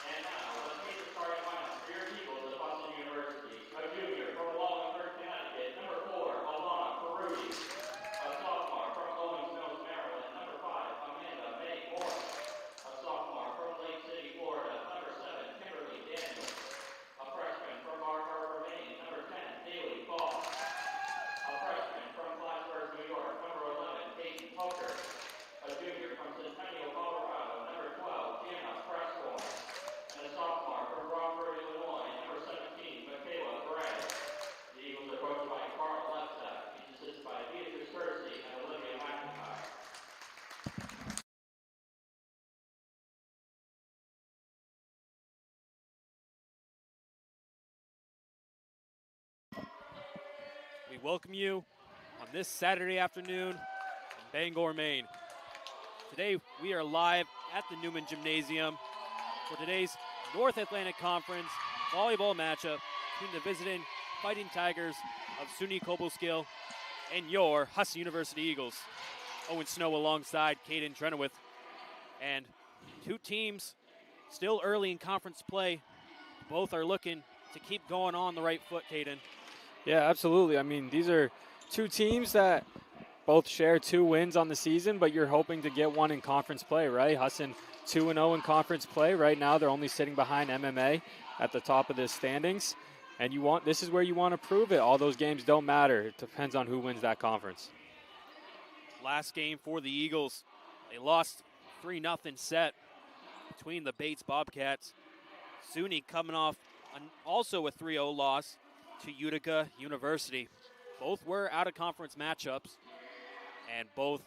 And now, let's meet the starting lineup for your Eagles at Husson University. A junior from Wallingford, Connecticut, number 4, Alana Peruti. A sophomore from Owings Mills, Maryland, number 5, Amanda May Morris. A sophomore from Lake City, Florida, number 7, Kimberly Daniels. A freshman from Bar Harbor, Maine, number 10, Haley Ball. A freshman from Plattsburgh, New York, number 11, Peyton Poker. A junior from Centennial, Colorado, number 12, Jana Pressborn. And a sophomore from Rockford, Illinois, number 17, Michaela Gray. The Eagles are coached by Carl Lefsack, each assisted by Beatrice Kersey and Olivia McIntyre. We welcome you on this Saturday afternoon in Bangor, Maine. Today we are live at the Newman Gymnasium for today's North Atlantic Conference volleyball matchup between the visiting Fighting Tigers of SUNY Cobleskill and your Husson University Eagles. Owen Snow alongside Caden Trenowith. And two teams still early in conference play. Both are looking to keep going on the right foot, Caden. Yeah, absolutely. I mean, these are two teams that both share 2 wins on the season, but you're hoping to get one in conference play, right? Husson 2-0 in conference play. Right now, they're only sitting behind MMA at the top of the standings. And this is where you want to prove it. All those games don't matter. It depends on who wins that conference. Last game for the Eagles, they lost 3-0 set between the Bates Bobcats. SUNY coming off also a 3-0 loss to Utica University. Both were out-of-conference matchups, and both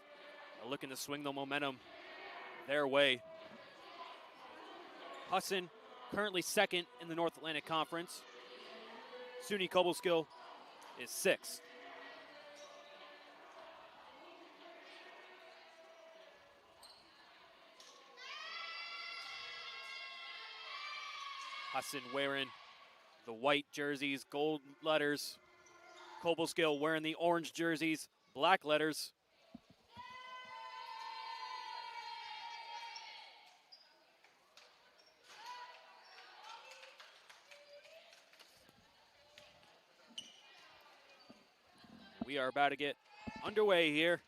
are looking to swing the momentum their way. Husson currently second in the North Atlantic Conference. SUNY Cobleskill is 6th. Husson wearing the white jerseys, gold letters. Cobleskill wearing the orange jerseys, black letters. We are about to get underway here.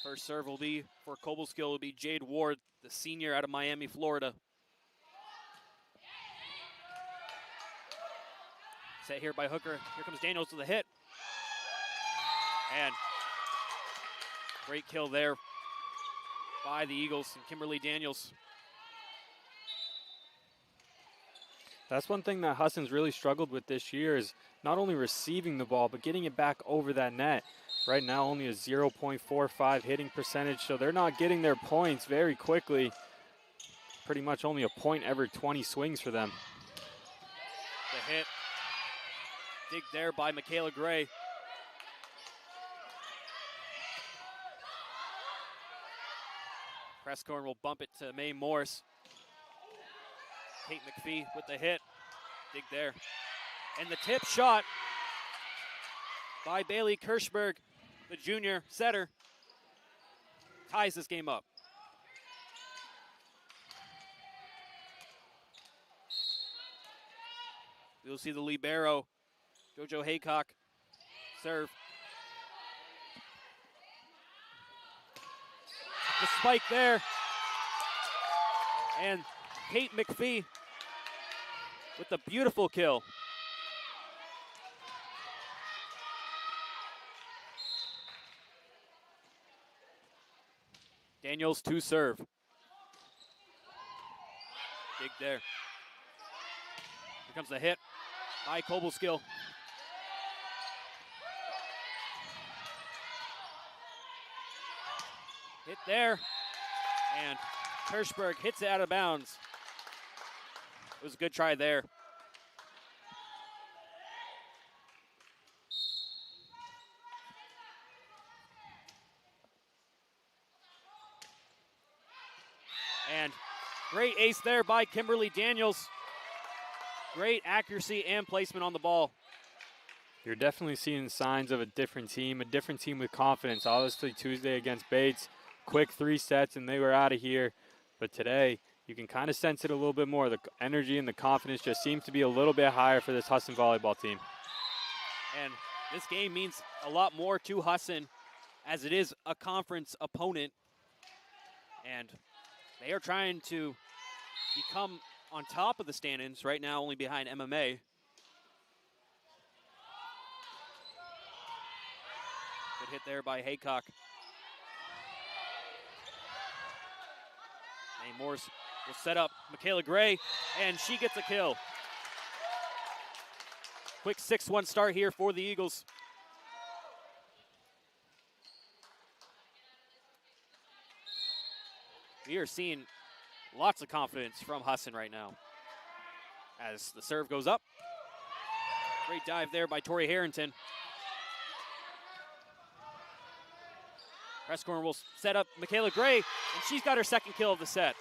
First serve will be for Cobleskill, will be Jade Ward, the senior out of Miami, Florida. Set here by Hooker. Here comes Daniels to the hit. And great kill there by the Eagles and Kimberly Daniels. That's one thing that Husson's really struggled with this year is not only receiving the ball, but getting it back over that net. Right now, only a 0.45 hitting percentage, so they're not getting their points very quickly. Pretty much only a point every 20 swings for them. The hit. Dig there by Michaela Gray. Presscorn will bump it to May Morris. Kate McPhee with the hit. Dig there. And the tip shot by Bailey Kirschberg, the junior setter, ties this game up. We'll see the libero, JoJo Haycock, serve. The spike there. And Kate McPhee with the beautiful kill. Daniels to serve. Dig there. Here comes the hit by Cobleskill. Hit there. And Kirschberg hits it out of bounds. It was a good try there. And great ace there by Kimberly Daniels. Great accuracy and placement on the ball You're definitely seeing signs of a different team with confidence. Obviously, Tuesday against Bates, quick 3 sets, and they were out of here. But today, you can kind of sense it a little bit more. The energy and the confidence just seems to be a little bit higher for this Husson volleyball team. And this game means a lot more to Husson, as it is a conference opponent. And they are trying to become on top of the standings right now, only behind MMA. Good hit there by Haycock. May Morse will set up Michaela Gray, and she gets a kill. Quick 6-1 start here for the Eagles. We are seeing lots of confidence from Husson right now. As the serve goes up. Great dive there by Tori Harrington. Press corner will set up Michaela Gray, and she's got her second kill of the set.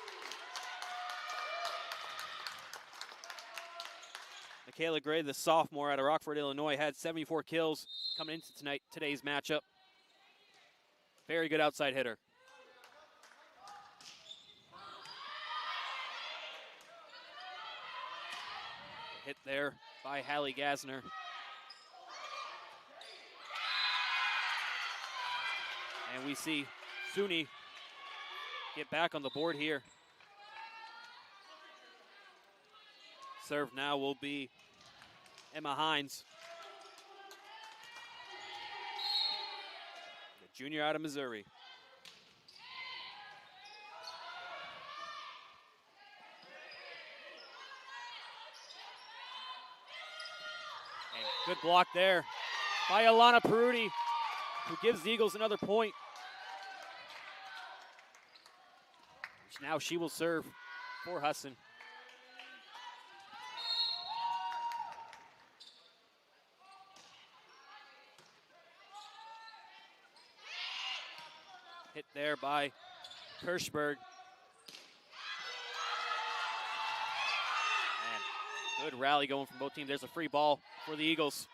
Michaela Gray, the sophomore out of Rockford, Illinois, had 74 kills coming into today's matchup. Very good outside hitter. Hit there by Hallie Gasner. And we see SUNY get back on the board here. Serve now will be Emma Hines, the junior out of Missouri. And good block there by Alana Peruti, who gives the Eagles another point. Now she will serve for Husson. Hit there by Kirschberg. And good rally going from both teams. There's a free ball for the Eagles.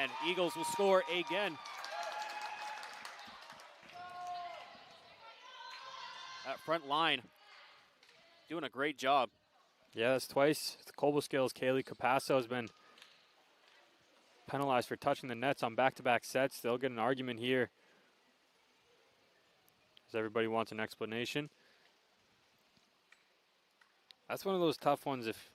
And Eagles will score again. That front line doing a great job. Yeah, that's twice. The Cobbleskill's Kaylee Capasso has been penalized for touching the nets on back-to-back sets. They'll get an argument here, as everybody wants an explanation. That's one of those tough ones. If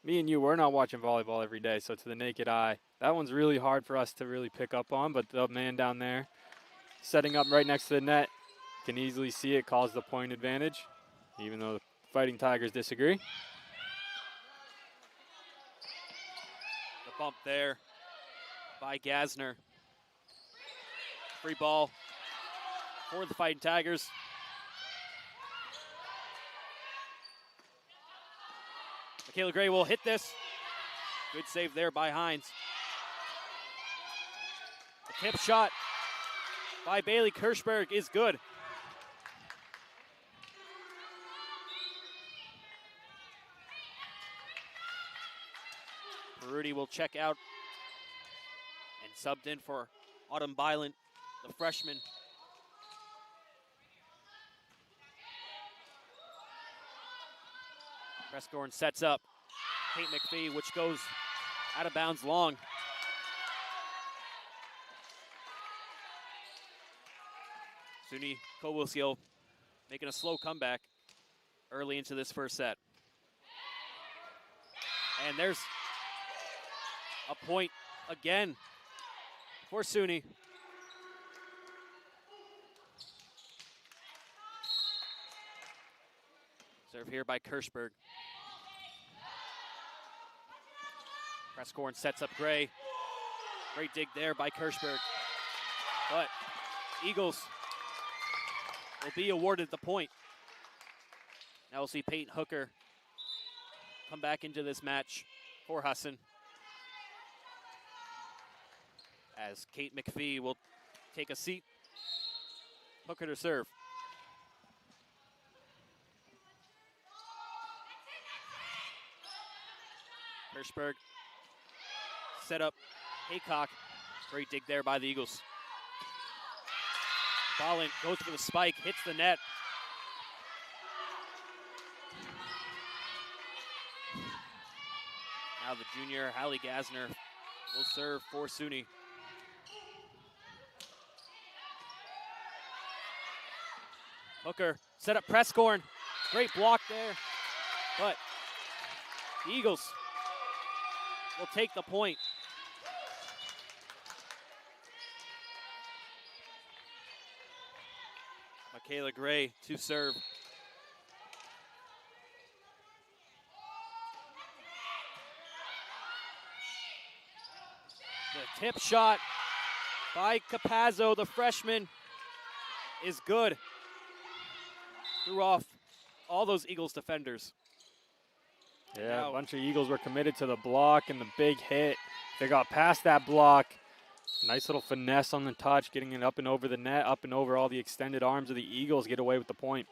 me and you, we're not watching volleyball every day, so to the naked eye, that one's really hard for us to really pick up on. But the man down there, setting up right next to the net, can easily see it, calls the point advantage, even though the Fighting Tigers disagree. The bump there by Gasner. Free ball for the Fighting Tigers. Michaela Gray will hit this. Good save there by Hines. The tip shot by Bailey Kirschberg is good. Rudy will check out and subbed in for Autumn Byland, the freshman. Prescorn sets up Kate McPhee, which goes out of bounds long. SUNY Cobleskill making a slow comeback early into this first set. And there's a point again for SUNY. Serve here by Kirschberg. Prescorn sets up Gray. Great dig there by Kirschberg. But Eagles will be awarded the point. Now we'll see Peyton Hooker come back into this match for Husson, as Kate McPhee will take a seat. Hooker to serve. Hirschberg set up Haycock. Great dig there by the Eagles. Ballin goes for the spike, hits the net. Now the junior, Hallie Gasner, will serve for SUNY. Hooker set up Prescorn. Great block there. But the Eagles will take the point. Michaela Gray to serve. The tip shot by Capazzo, the freshman, is good. Threw off all those Eagles defenders. Yeah, a bunch of Eagles were committed to the block and the big hit. They got past that block. Nice little finesse on the touch, getting it up and over the net, up and over all the extended arms of the Eagles, get away with the point.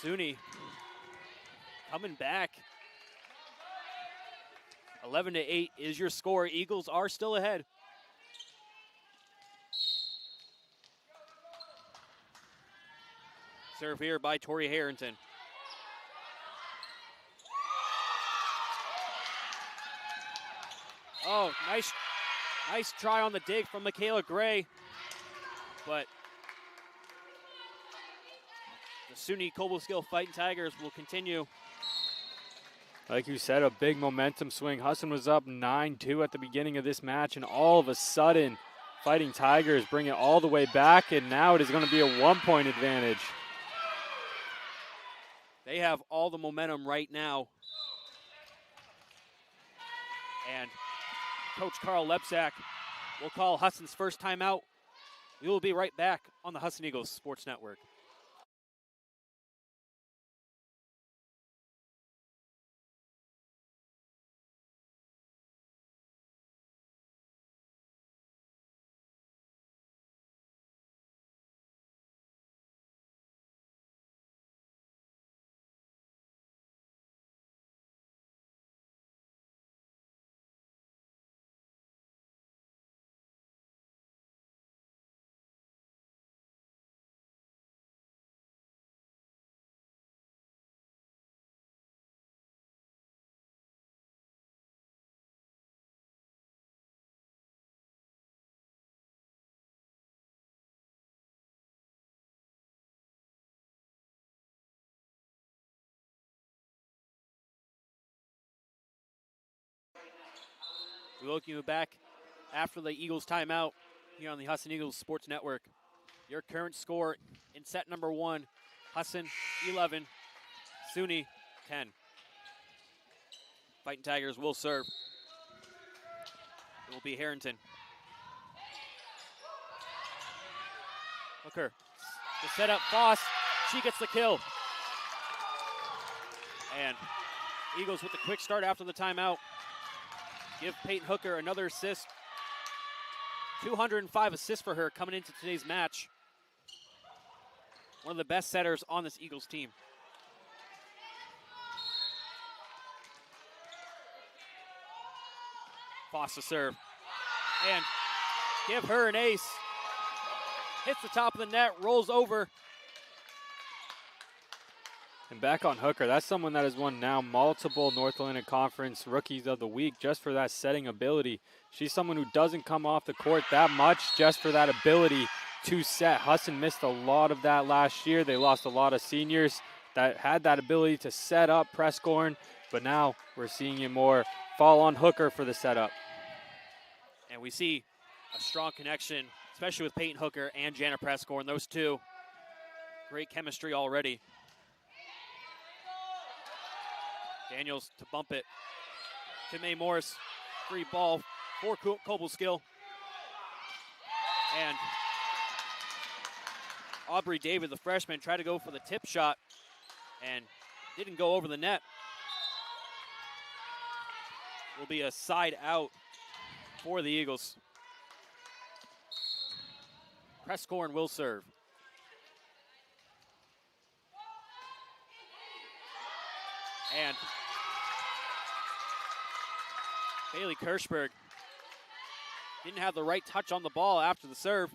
SUNY coming back. 11-8 is your score. Eagles are still ahead. Serve here by Tori Harrington. Oh, nice try on the dig from Michaela Gray. But the SUNY Cobleskill Fighting Tigers will continue. Like you said, a big momentum swing. Husson was up 9-2 at the beginning of this match, and all of a sudden, Fighting Tigers bring it all the way back, and now it is going to be a 1-point advantage. They have all the momentum right now. And Coach Carl Lepsack will call Husson's first timeout. We will be right back on the Husson Eagles Sports Network. We welcome you back after the Eagles timeout here on the Husson Eagles Sports Network. Your current score in set number 1, Husson 11, SUNY 10. Fighting Tigers will serve. It will be Harrington. Hooker, the setup, Foss, she gets the kill. And Eagles with the quick start after the timeout. Give Peyton Hooker another assist. 205 assists for her coming into today's match. One of the best setters on this Eagles team. Foss to serve. And give her an ace. Hits the top of the net, rolls over. And back on Hooker, that's someone that has won now multiple North Atlantic Conference Rookies of the Week just for that setting ability. She's someone who doesn't come off the court that much just for that ability to set. Husson missed a lot of that last year. They lost a lot of seniors that had that ability to set up Prescorn, but now we're seeing it more fall on Hooker for the setup. And we see a strong connection, especially with Peyton Hooker and Jana Prescorn. Those two, great chemistry already. Daniels to bump it to Mae Morris. Free ball for Cobleskill. And Aubrey David, the freshman, tried to go for the tip shot and didn't go over the net. Will be a side out for the Eagles. Prescorn will serve. And Bailey Kirschberg didn't have the right touch on the ball after the serve.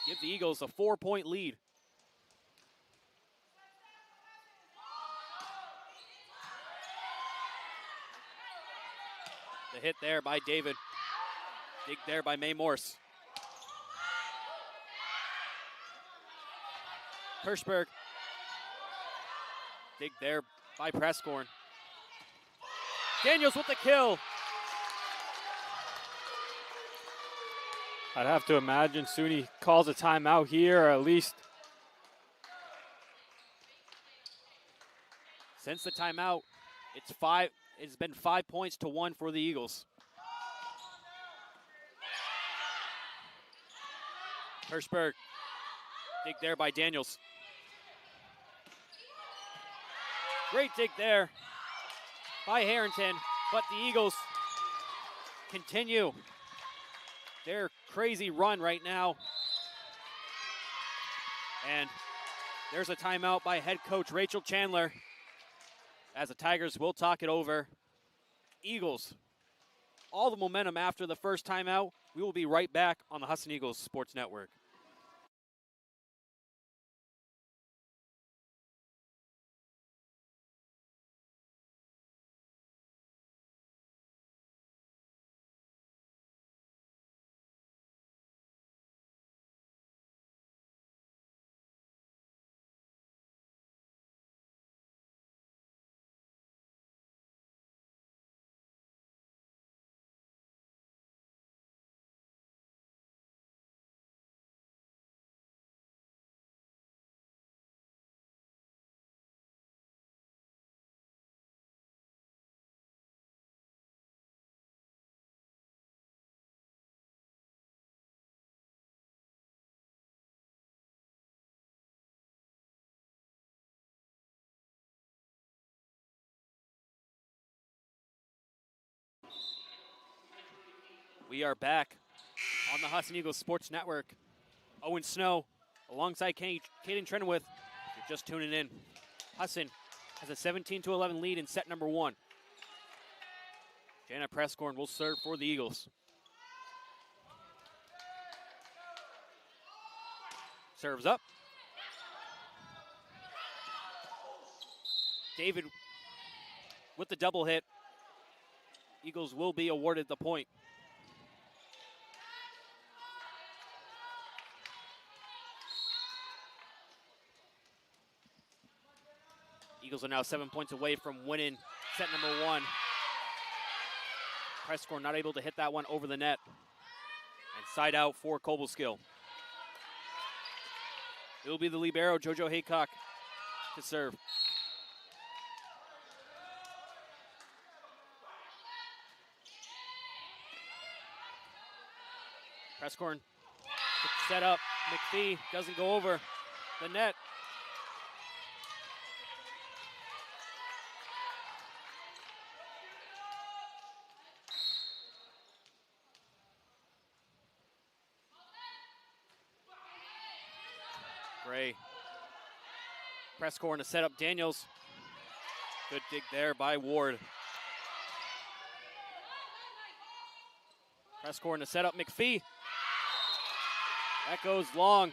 Give the Eagles a 4-point lead. The hit there by David. Dig there by May Morse. Kirschberg. Dig there by Prescorn. Daniels with the kill. I'd have to imagine SUNY calls a timeout here, or at least. Since the timeout, it's been 5 points to 1 for the Eagles. Hirschberg, dig there by Daniels. Great dig there by Harrington, but the Eagles continue their crazy run right now. And there's a timeout by head coach Rachel Chandler, as the Tigers will talk it over. Eagles, all the momentum after the first timeout. We will be right back on the Husson Eagles Sports Network. We are back on the Husson Eagles Sports Network. Owen Snow alongside Caden Trenowith. If you're just tuning in, Husson has a 17-11 lead in set number 1. Jana Prescorn will serve for the Eagles. Serves up. David with the double hit. Eagles will be awarded the point. Eagles are now 7 points away from winning set number 1. Prescorn not able to hit that one over the net. And side out for Cobleskill. It will be the libero, JoJo Haycock, to serve. Prescorn set up. McPhee doesn't go over the net. Gray. Prescorn to set up Daniels. Good dig there by Ward. Prescorn to set up McPhee. That goes long.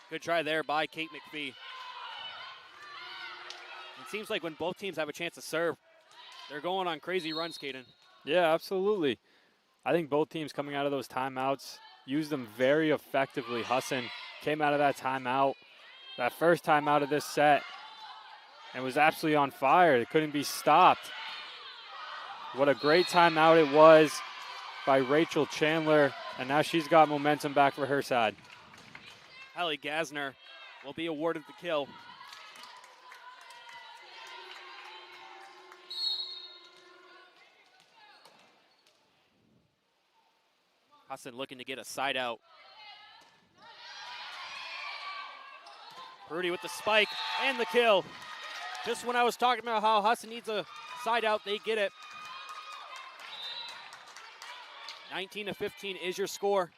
Good try there by Kate McPhee. It seems like when both teams have a chance to serve, they're going on crazy runs, Caden. Yeah, absolutely. I think both teams coming out of those timeouts used them very effectively. Husson came out of that timeout, that first timeout of this set, and was absolutely on fire. It couldn't be stopped. What a great timeout it was by Rachel Chandler, and now she's got momentum back for her side. Hallie Gasner will be awarded the kill. Husson looking to get a side out. Rudy with the spike and the kill. Just when I was talking about how Husson needs a side out, they get it. 19-15 is your score,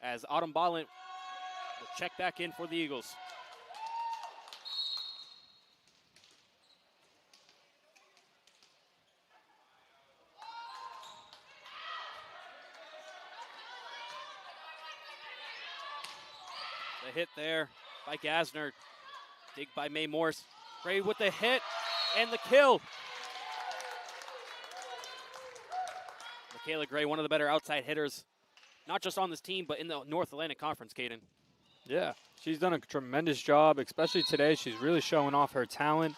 as Autumn Bolland will check back in for the Eagles. The hit there by Gasner. Dig by May Morse. Gray with the hit and the kill. Michaela Gray, one of the better outside hitters, not just on this team, but in the North Atlantic Conference, Caden. Yeah, she's done a tremendous job, especially today. She's really showing off her talent,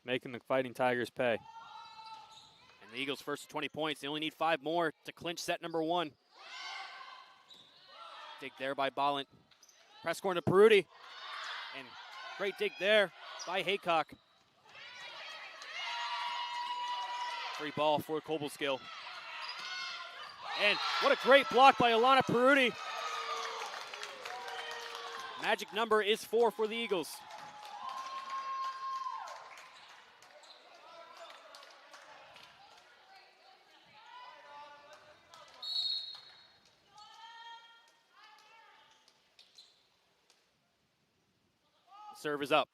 making the Fighting Tigers pay. And the Eagles first to 20 points. They only need 5 more to clinch set number 1. Dig there by Bolland. Press score to Peruti. And great dig there by Haycock. Free ball for Cobleskill. And what a great block by Alana Peruti. Magic number is 4 for the Eagles. Serve is up.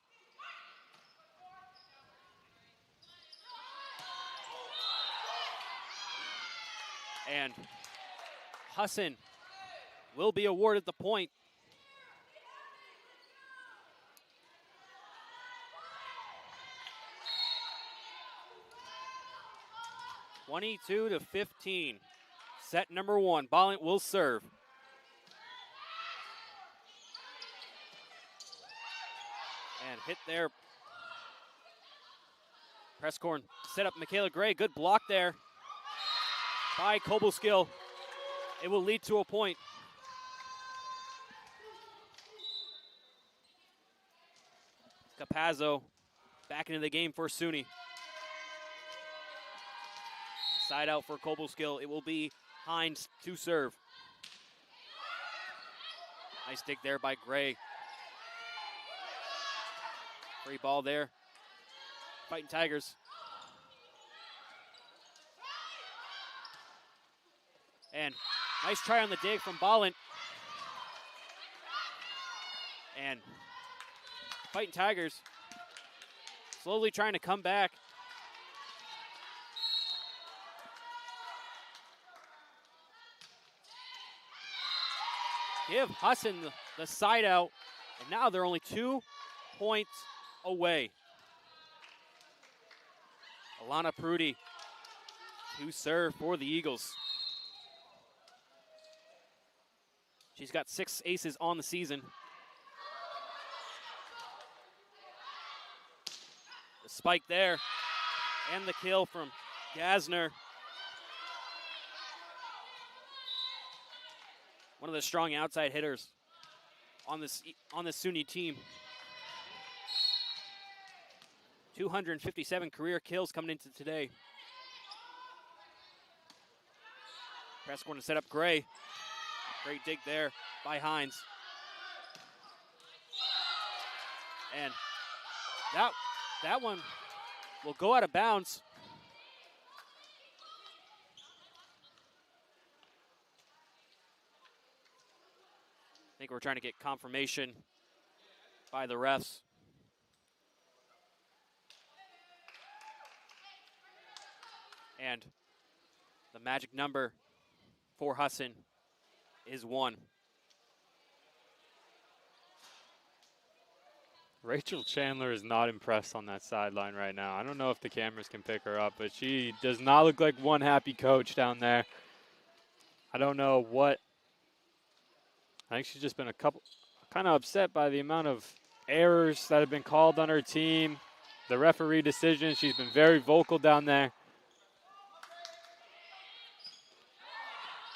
And Husson will be awarded the point. (22-15). Set number 1. Bolland will serve. And hit there. Presscorn set up Michaela Gray. Good block there by Cobleskill. It will lead to a point. Capazzo back into the game for SUNY. Side out for Cobleskill. It will be Hines to serve. Nice dig there by Gray. Free ball there. Fighting Tigers. And nice try on the dig from Bolland. And Fighting Tigers slowly trying to come back. Give Husson the side out, and now they're only 2 points away. Alana Peruti to serve for the Eagles. She's got 6 aces on the season. The spike there, and the kill from Gasner. One of the strong outside hitters on this SUNY team. 257 career kills coming into today. Press going to set up Gray. Great dig there by Hines. And that one will go out of bounds. I think we're trying to get confirmation by the refs. And the magic number for Husson is 1. Rachel Chandler is not impressed on that sideline right now. I don't know if the cameras can pick her up, but she does not look like one happy coach down there. I don't know what. I think she's just been kind of upset by the amount of errors that have been called on her team, the referee decisions. She's been very vocal down there.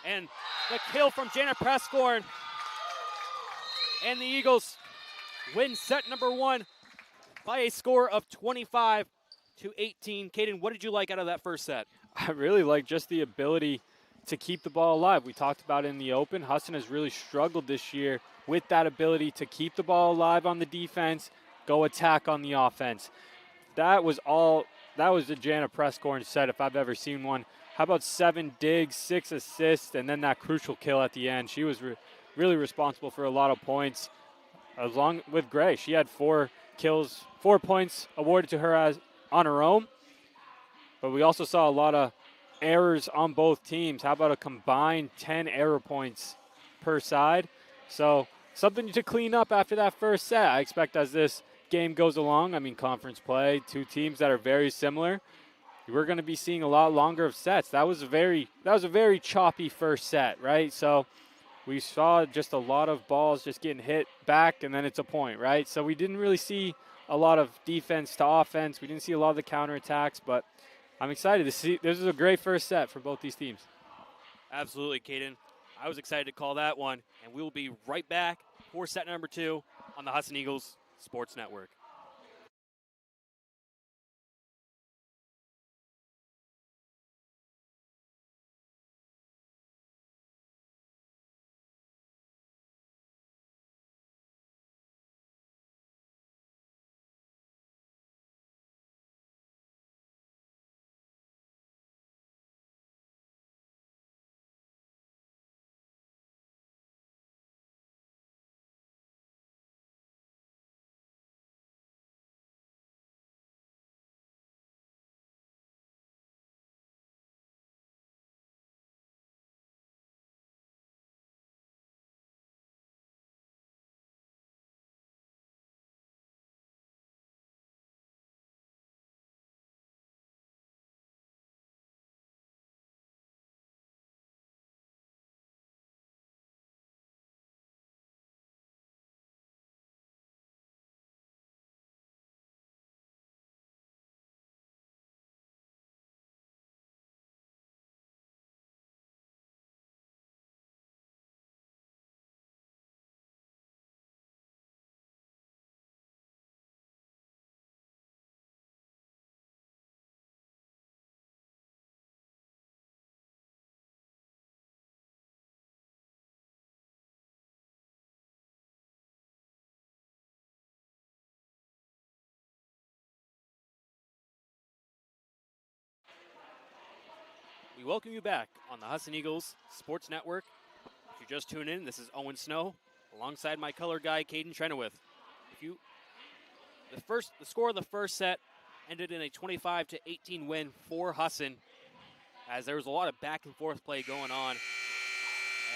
And the kill from Janet Prescorn. And the Eagles win set number 1 by a score of 25-18. Caden, what did you like out of that first set? I really like just the ability to keep the ball alive. We talked about it in the open. Husson has really struggled this year with that ability to keep the ball alive on the defense, go attack on the offense. That was the Jana Prescorn set if I've ever seen one. How about 7 digs, 6 assists, and then that crucial kill at the end? She was really responsible for a lot of points. Along with Gray, she had 4 kills, 4 points awarded to her on her own. But we also saw a lot of errors on both teams. How about a combined 10 error points per side? So something to clean up after that first set. I expect as this game goes along, I mean, conference play, two teams that are very similar, we're going to be seeing a lot longer of sets. That was a very choppy first set, right? So we saw just a lot of balls just getting hit back, and then it's a point, right? So we didn't really see a lot of defense to offense. We didn't see a lot of the counterattacks, but I'm excited to see. This is a great first set for both these teams. Absolutely, Caden. I was excited to call that one, and we will be right back for set number 2 on the Husson Eagles Sports Network. We welcome you back on the Husson Eagles Sports Network. If you're just tuning in, this is Owen Snow alongside my color guy, Caden Trenowith. The score of the first set ended in a 25-18 win for Husson, as there was a lot of back and forth play going on.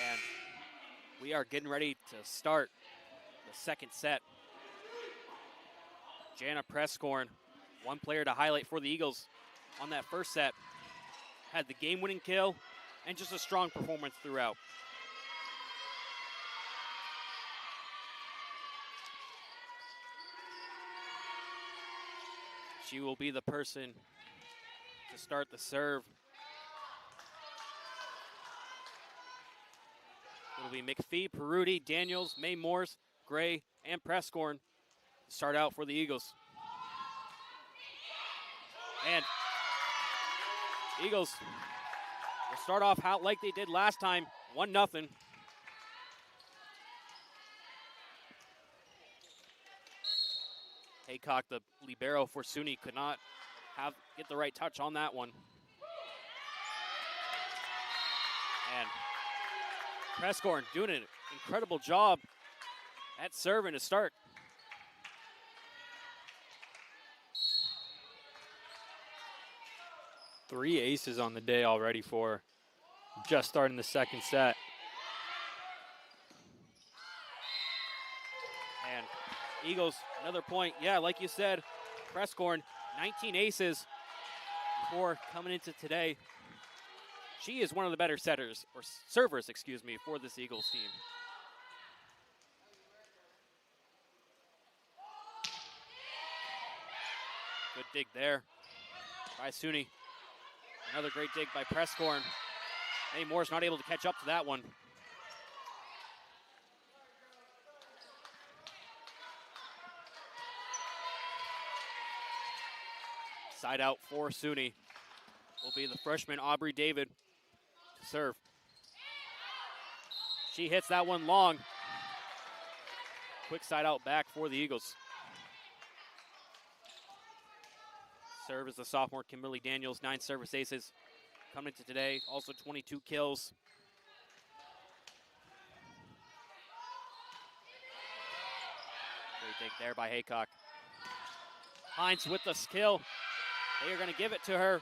And we are getting ready to start the second set. Jana Prescorn, one player to highlight for the Eagles on that first set, had the game-winning kill and just a strong performance throughout. She will be the person to start the serve. It'll be McPhee, Peruti, Daniels, May Morse, Gray, and Prescorn to start out for the Eagles. And Eagles will start off like they did last time, 1-0. Haycock, the libero for SUNY, could not get the right touch on that one. And Prescorn doing an incredible job at serving to start. Three aces on the day already for just starting the second set. And Eagles, another point. Yeah, like you said, Prescorn, 19 aces before coming into today. She is one of the better servers, for this Eagles team. Good dig there by SUNY. Another great dig by Prescorn. May Moore's not able to catch up to that one. Side out for SUNY will be the freshman Aubrey David to serve. She hits that one long. Quick side out back for the Eagles. Serve is the sophomore Kimberly Daniels, 9 service aces coming into today, also 22 kills. Great dig there by Haycock. Hines with the skill. They are going to give it to her.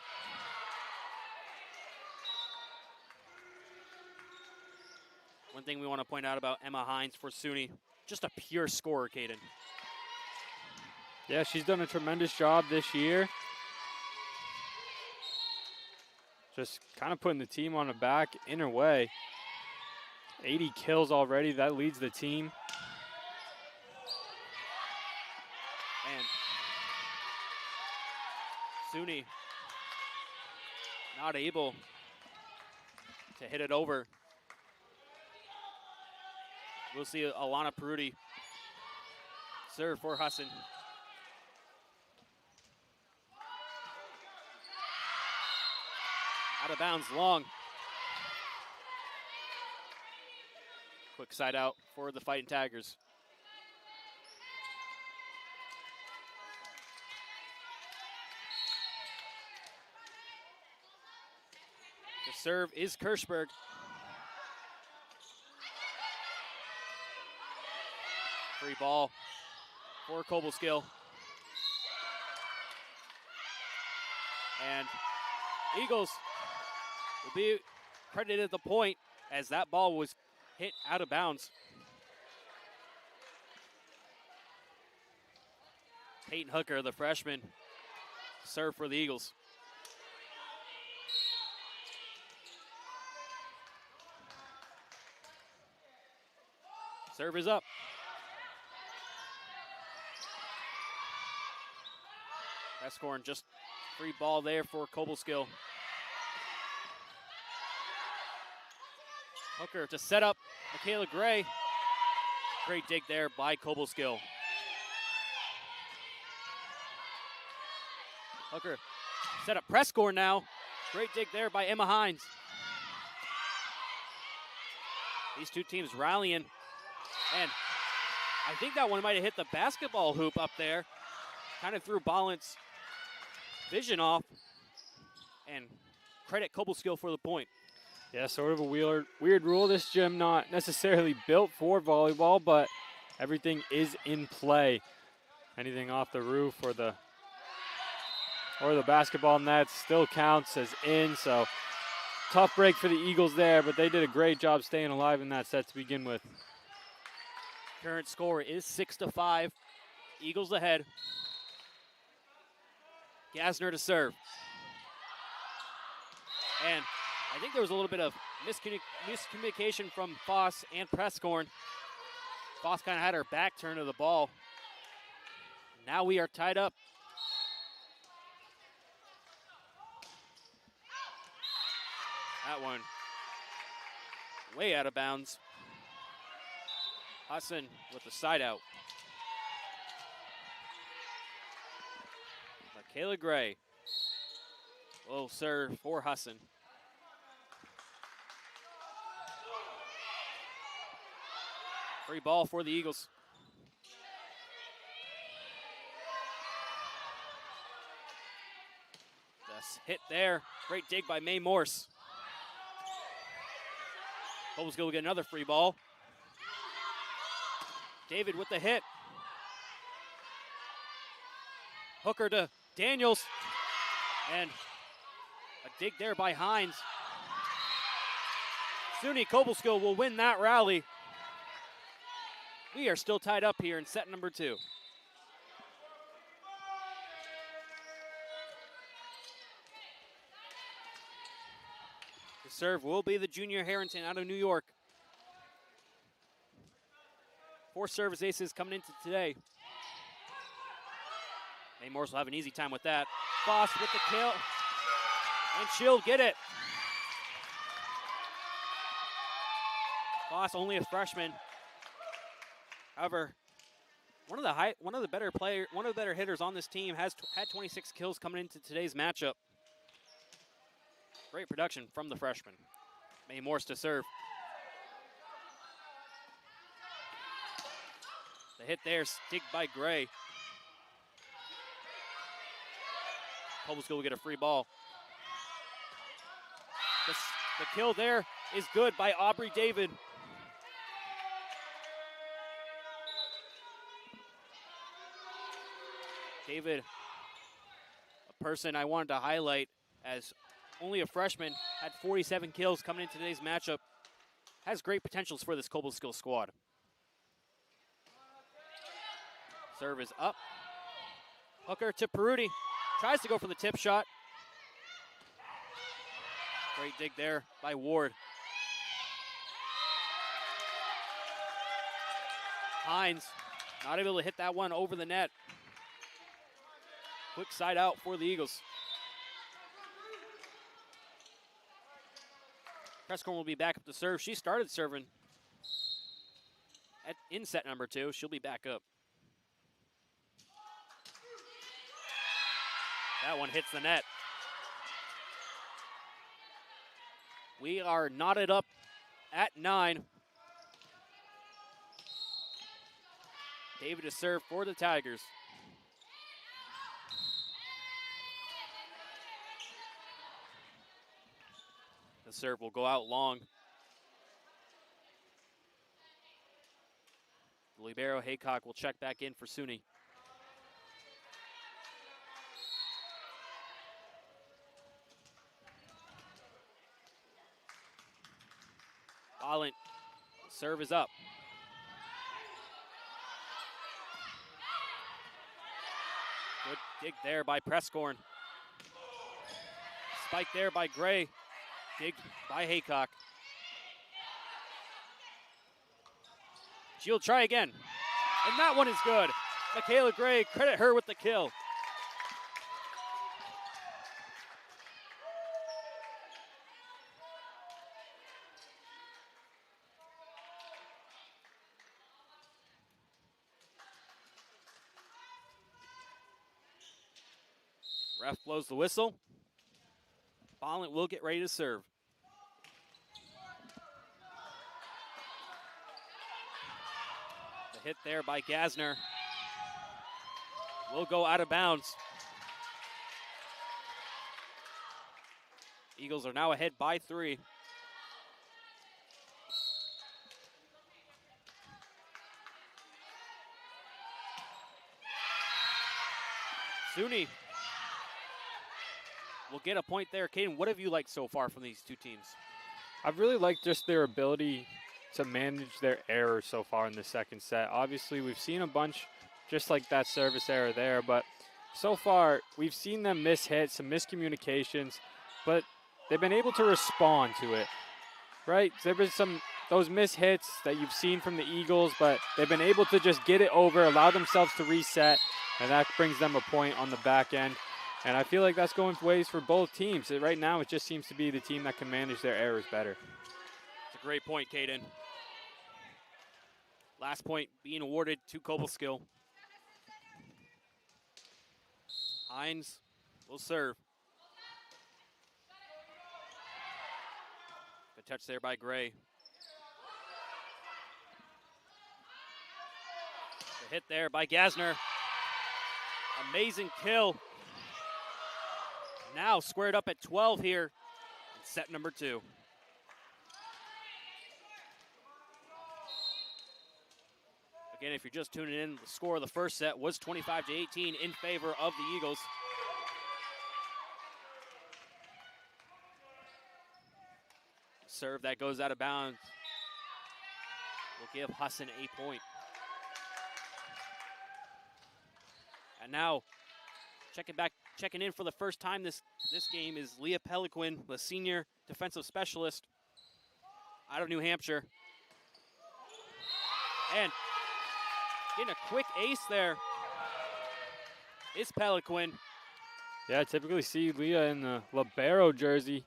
One thing we want to point out about Emma Hines for SUNY, just a pure scorer, Caden. Yeah, she's done a tremendous job this year. Just kind of putting the team on her back in her way. 80 kills already, that leads the team. And SUNY not able to hit it over. We'll see Alana Peruti serve for Husson. Out of bounds, long. Quick side out for the Fighting Tigers. The serve is Kirschberg. Free ball for Cobleskill. And Eagles will be credited the point as that ball was hit out of bounds. Peyton Hooker, the freshman, serve for the Eagles. Serve is up. That's scoring just free ball there for Cobleskill. Hooker to set up Michaela Gray. Great dig there by Cobleskill. Hooker set up press score now. Great dig there by Emma Hines. These two teams rallying. And I think that one might have hit the basketball hoop up there. Kind of threw Balance vision off. And credit Cobleskill for the point. Yeah, sort of a weird rule. This gym not necessarily built for volleyball, but everything is in play. Anything off the roof or the basketball net still counts as in. So tough break for the Eagles there, but they did a great job staying alive in that set to begin with. Current score is 6-5. Eagles ahead. Gasner to serve. And I think there was a little bit of miscommunication from Foss and Prescorn. Foss kind of had her back turned to the ball. Now we are tied up. That one way out of bounds. Husson with the side out. Michaela Gray will serve for Husson. Free ball for the Eagles. That's hit there. Great dig by May Morse. Cobleskill will get another free ball. David with the hit. Hooker to Daniels. And a dig there by Hines. SUNY Cobleskill will win that rally. We are still tied up here in set number 2. The serve will be the junior Harrington out of New York. 4 service aces coming into today. May Morse will have an easy time with that. Foss with the kill. And she'll get it. Foss, only a freshman. However, one of the better hitters on this team had 26 kills coming into today's matchup. Great production from the freshman. May Morse to serve. The hit there, stick by Gray. Cobleskill will get a free ball. The kill there is good by Aubrey David. David, a person I wanted to highlight as only a freshman, had 47 kills coming in today's matchup. Has great potentials for this Cobleskill squad. Serve is up. Hooker to Peruti. Tries to go for the tip shot. Great dig there by Ward. Hines not able to hit that one over the net. Quick side out for the Eagles. Prescorn will be back up to serve. She started serving in set number 2. She'll be back up. That one hits the net. We are knotted up at 9. David to serve for the Tigers. The serve will go out long. The libero Haycock will check back in for SUNY. Holland, serve is up. Good dig there by Prescorn. Spike there by Gray. Dig by Haycock. She'll try again. And that one is good. Michaela Gray, credit her with the kill. Ref blows the whistle. Bolland will get ready to serve. The hit there by Gasner will go out of bounds. Eagles are now ahead by 3. SUNY will get a point there. Caden, what have you liked so far from these two teams? I've really liked just their ability to manage their errors so far in the second set. Obviously, we've seen a bunch just like that service error there, but so far we've seen them miss hits, some miscommunications, but they've been able to respond to it, right? There have been those miss hits that you've seen from the Eagles, but they've been able to just get it over, allow themselves to reset, and that brings them a point on the back end. And I feel like that's going ways for both teams. Right now, it just seems to be the team that can manage their errors better. It's a great point, Caden. Last point being awarded to Cobleskill. Hines will serve. Good touch there by Gray. The hit there by Gasner. Amazing kill. Now squared up at 12 here in set number 2. Again, if you're just tuning in, the score of the first set was 25-18 in favor of the Eagles. Serve that goes out of bounds will give Husson a point. And now, checking in for the first time this game is Leah Peliquin, the senior defensive specialist out of New Hampshire. And getting a quick ace there is Peliquin. Yeah, I typically see Leah in the libero jersey,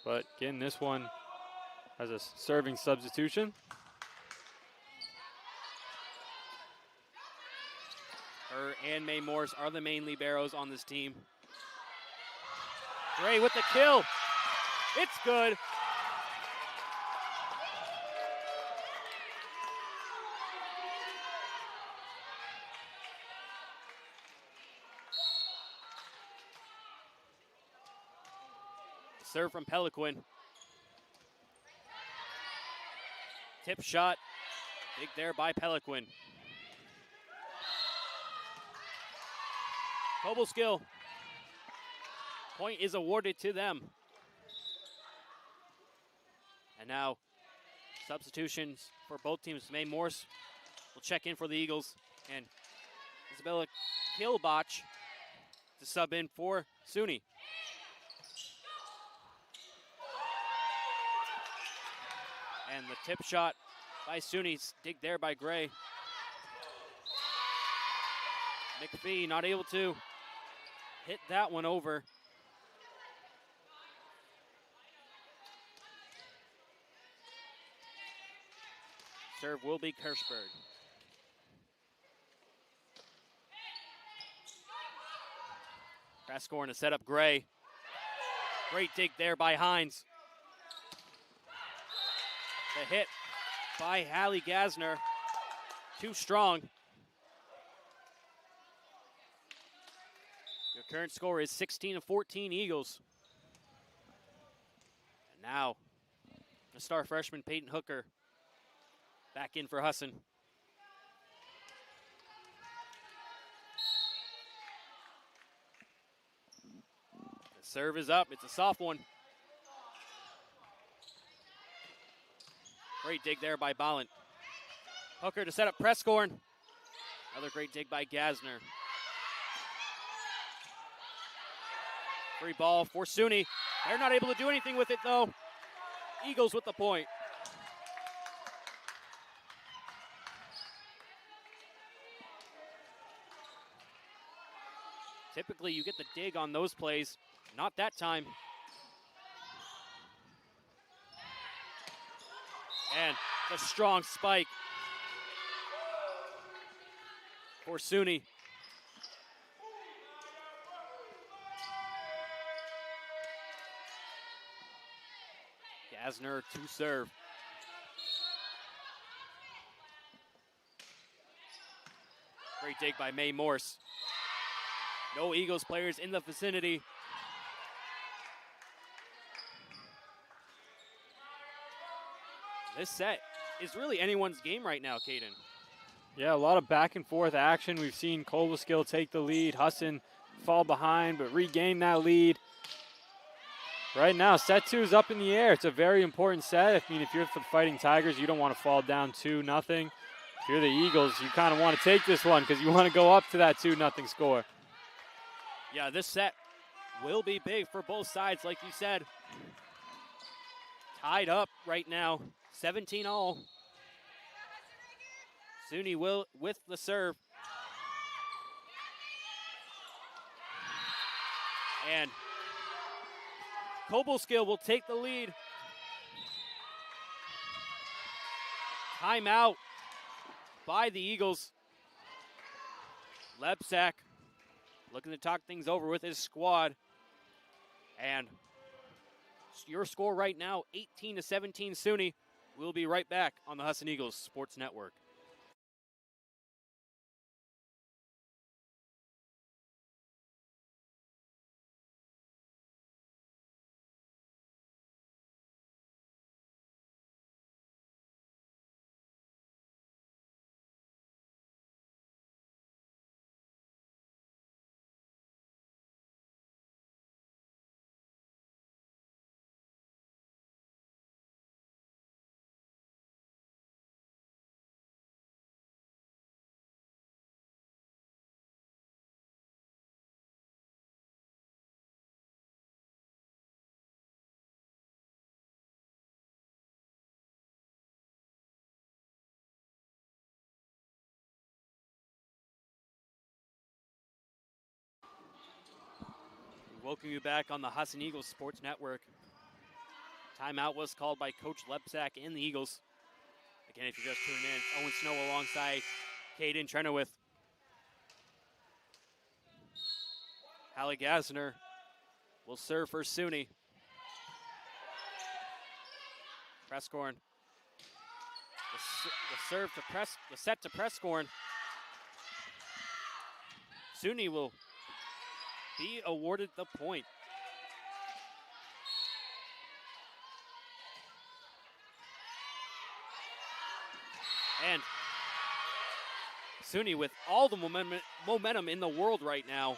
but again, this one has a serving substitution. Her and May Morse are the main liberos on this team. Gray with the kill. It's good. Serve from Peliquin. Tip shot. Big there by Peliquin. Cobleskill. Point is awarded to them. And now substitutions for both teams. May Morse will check in for the Eagles. And Isabella Kilbach to sub in for SUNY. And the tip shot by SUNY, dig there by Gray. McPhee not able to hit that one over. Serve will be Kirschberg. Presscorn to set up Gray. Great dig there by Hines. The hit by Hallie Gasner. Too strong. Your current score is 16-14 Eagles. And now, the star freshman Peyton Hooker back in for Husson. The serve is up. It's a soft one. Great dig there by Ballant. Hooker to set up Presscorn. Another great dig by Gasner. Free ball for SUNY. They're not able to do anything with it, though. Eagles with the point. Typically, you get the dig on those plays. Not that time. And the strong spike for SUNY. Gasner to serve. Great dig by Mae Morse. No Eagles players in the vicinity. This set is really anyone's game right now, Caden. Yeah, a lot of back and forth action. We've seen Cobleskill take the lead, Husson fall behind, but regain that lead. Right now, set 2 is up in the air. It's a very important set. I mean, if you're the Fighting Tigers, you don't want to fall down 2-0. If you're the Eagles, you kind of want to take this one because you want to go up to that 2-0 score. Yeah, this set will be big for both sides, like you said. Tied up right now, 17-all. SUNY will with the serve. And Cobleskill will take the lead. Timeout by the Eagles. Lebsack looking to talk things over with his squad. And your score right now, 18-17 SUNY. We'll be right back on the Husson Eagles Sports Network. Welcome you back on the Husson Eagles Sports Network. Timeout was called by Coach Lebsack and the Eagles. Again, if you're just tuning in, Owen Snow alongside Caden Trenowith. Hallie Gasner will serve for SUNY. Presscorn. The serve to press, the set to Presscorn. SUNY will be awarded the point. And SUNY with all the momentum in the world right now.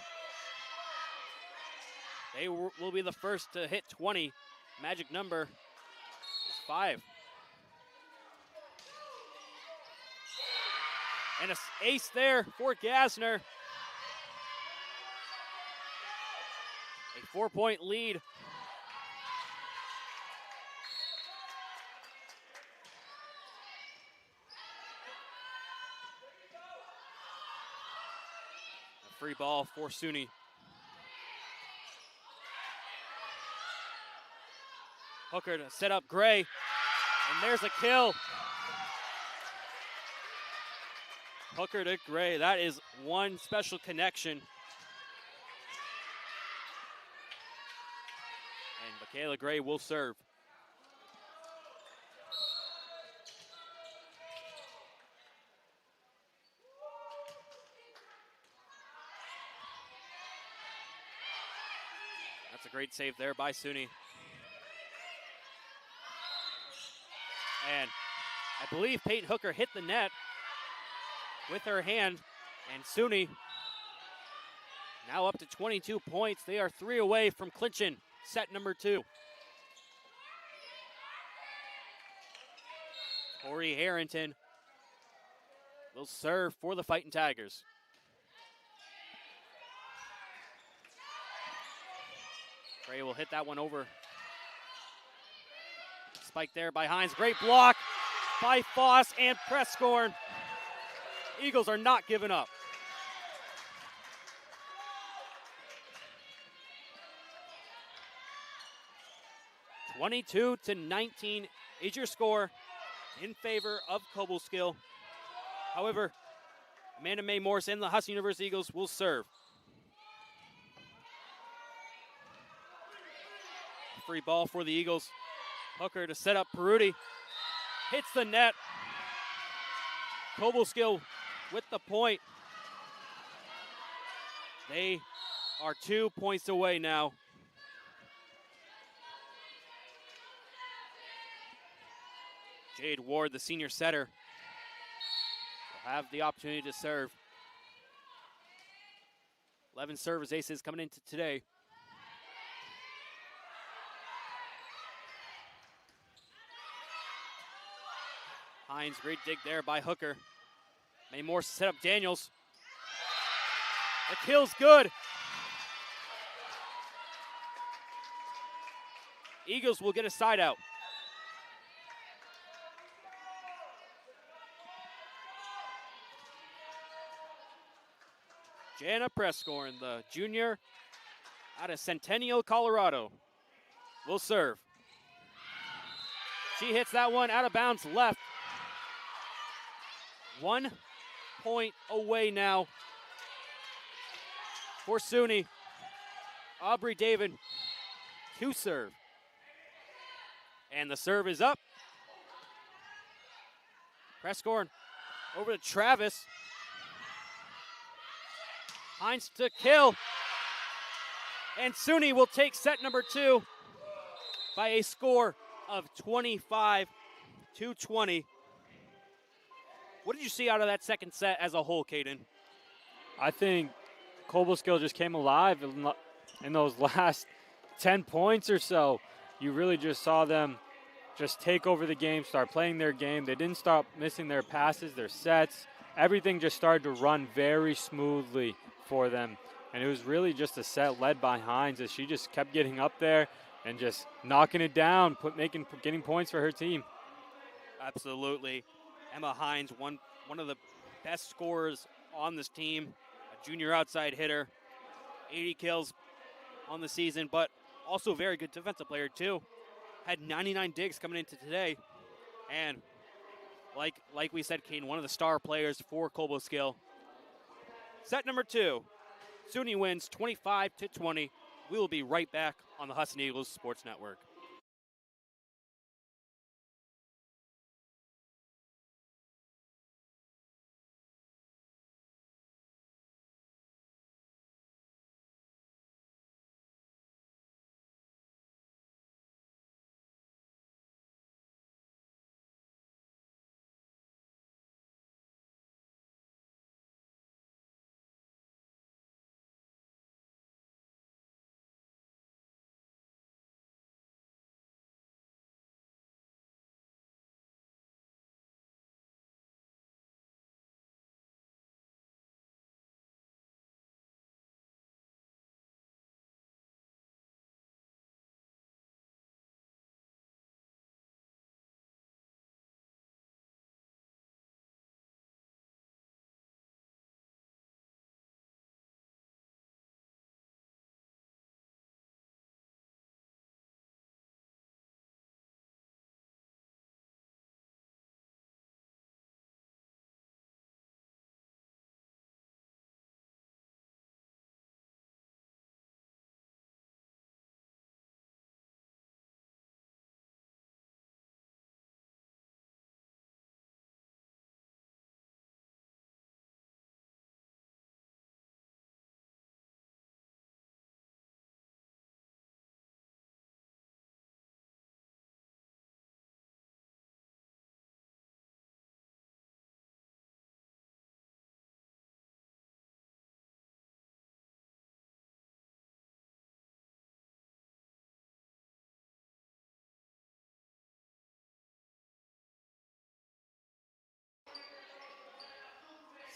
They will be the first to hit 20. Magic number is 5. And an ace there for Gassner. A 4-point lead. A free ball for SUNY. Hooker to set up Gray. And there's a kill. Hooker to Gray. That is one special connection. And Michaela Gray will serve. That's a great save there by SUNY. And I believe Peyton Hooker hit the net with her hand, and SUNY now up to 22 points. They are 3 away from clinching set number 2. Tori Harrington will serve for the Fighting Tigers. Gray will hit that one over. Spike there by Hines. Great block by Foss and Prescorn. Eagles are not giving up. (22-19) is your score in favor of Cobleskill. However, Amanda Mae Morris and the Husson University Eagles will serve. Free ball for the Eagles. Hooker to set up Peruti. Hits the net. Cobleskill with the point. They are 2 points away now. Jade Ward, the senior setter, will have the opportunity to serve. 11 service aces coming into today. Hines, great dig there by Hooker. May Morse set up Daniels. The kill's good. Eagles will get a side out. Jana Prescorn, the junior out of Centennial, Colorado, will serve. She hits that one out of bounds left. 1 point away now for SUNY. Aubrey David to serve. And the serve is up. Prescorn over to Travis. Hines to kill. And SUNY will take set number 2 by a score of 25-20. What did you see out of that second set as a whole, Caden? I think Cobleskill just came alive in those last 10 points or so. You really just saw them just take over the game, start playing their game. They didn't stop missing their passes, their sets. Everything just started to run very smoothly for them. And it was really just a set led by Hines as she just kept getting up there and just knocking it down, getting points for her team. Absolutely. Emma Hines, one of the best scorers on this team, a junior outside hitter, 80 kills on the season, but also a very good defensive player too. Had 99 digs coming into today, and like we said, Kane, one of the star players for Cobleskill. Set number 2, SUNY wins 25-20. We will be right back on the Husson Eagles Sports Network.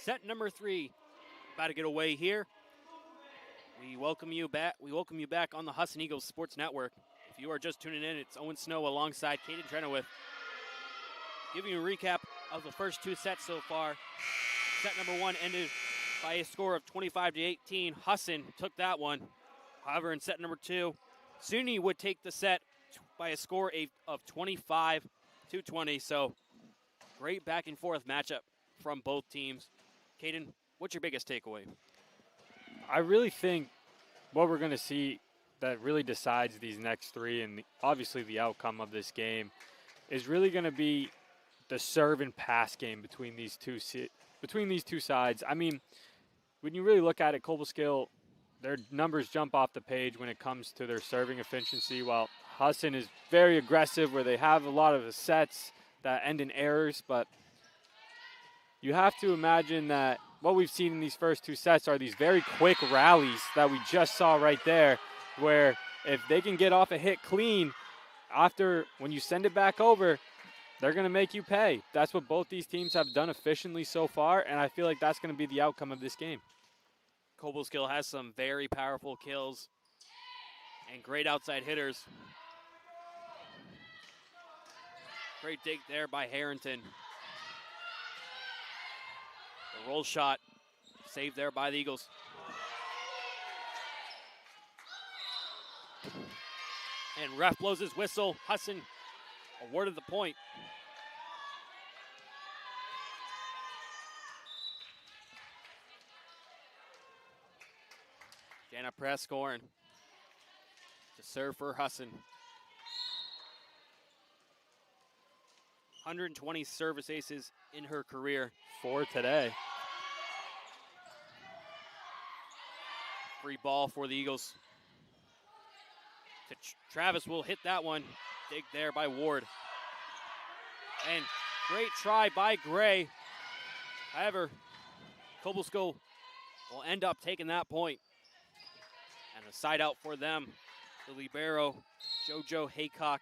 Set number 3 about to get away here. We welcome you back. We welcome you back on the Husson Eagles Sports Network. If you are just tuning in, it's Owen Snow alongside Caden Trenowith, giving you a recap of the first 2 sets so far. Set number 1 ended by a score of 25-18. Husson took that one. However, in set number 2, SUNY would take the set by a score of 25-20. So, great back and forth matchup from both teams. Caden, what's your biggest takeaway? I really think what we're going to see that really decides these next 3 and obviously the outcome of this game is really going to be the serve and pass game between these two sides. I mean, when you really look at it, Cobleskill, their numbers jump off the page when it comes to their serving efficiency, while Husson is very aggressive where they have a lot of sets that end in errors, but you have to imagine that what we've seen in these first 2 sets are these very quick rallies that we just saw right there, where if they can get off a hit clean after when you send it back over, they're going to make you pay. That's what both these teams have done efficiently so far, and I feel like that's going to be the outcome of this game. Cobleskill has some very powerful kills and great outside hitters. Great dig there by Harrington. The roll shot saved there by the Eagles. And ref blows his whistle. Husson awarded the point. Jana Prescorn to serve for Husson. 120 service aces in her career. 4 today. Free ball for the Eagles. Travis will hit that one. Dig there by Ward. And great try by Gray. However, Cobleskill will end up taking that point. And a side out for them. The libero, JoJo Haycock,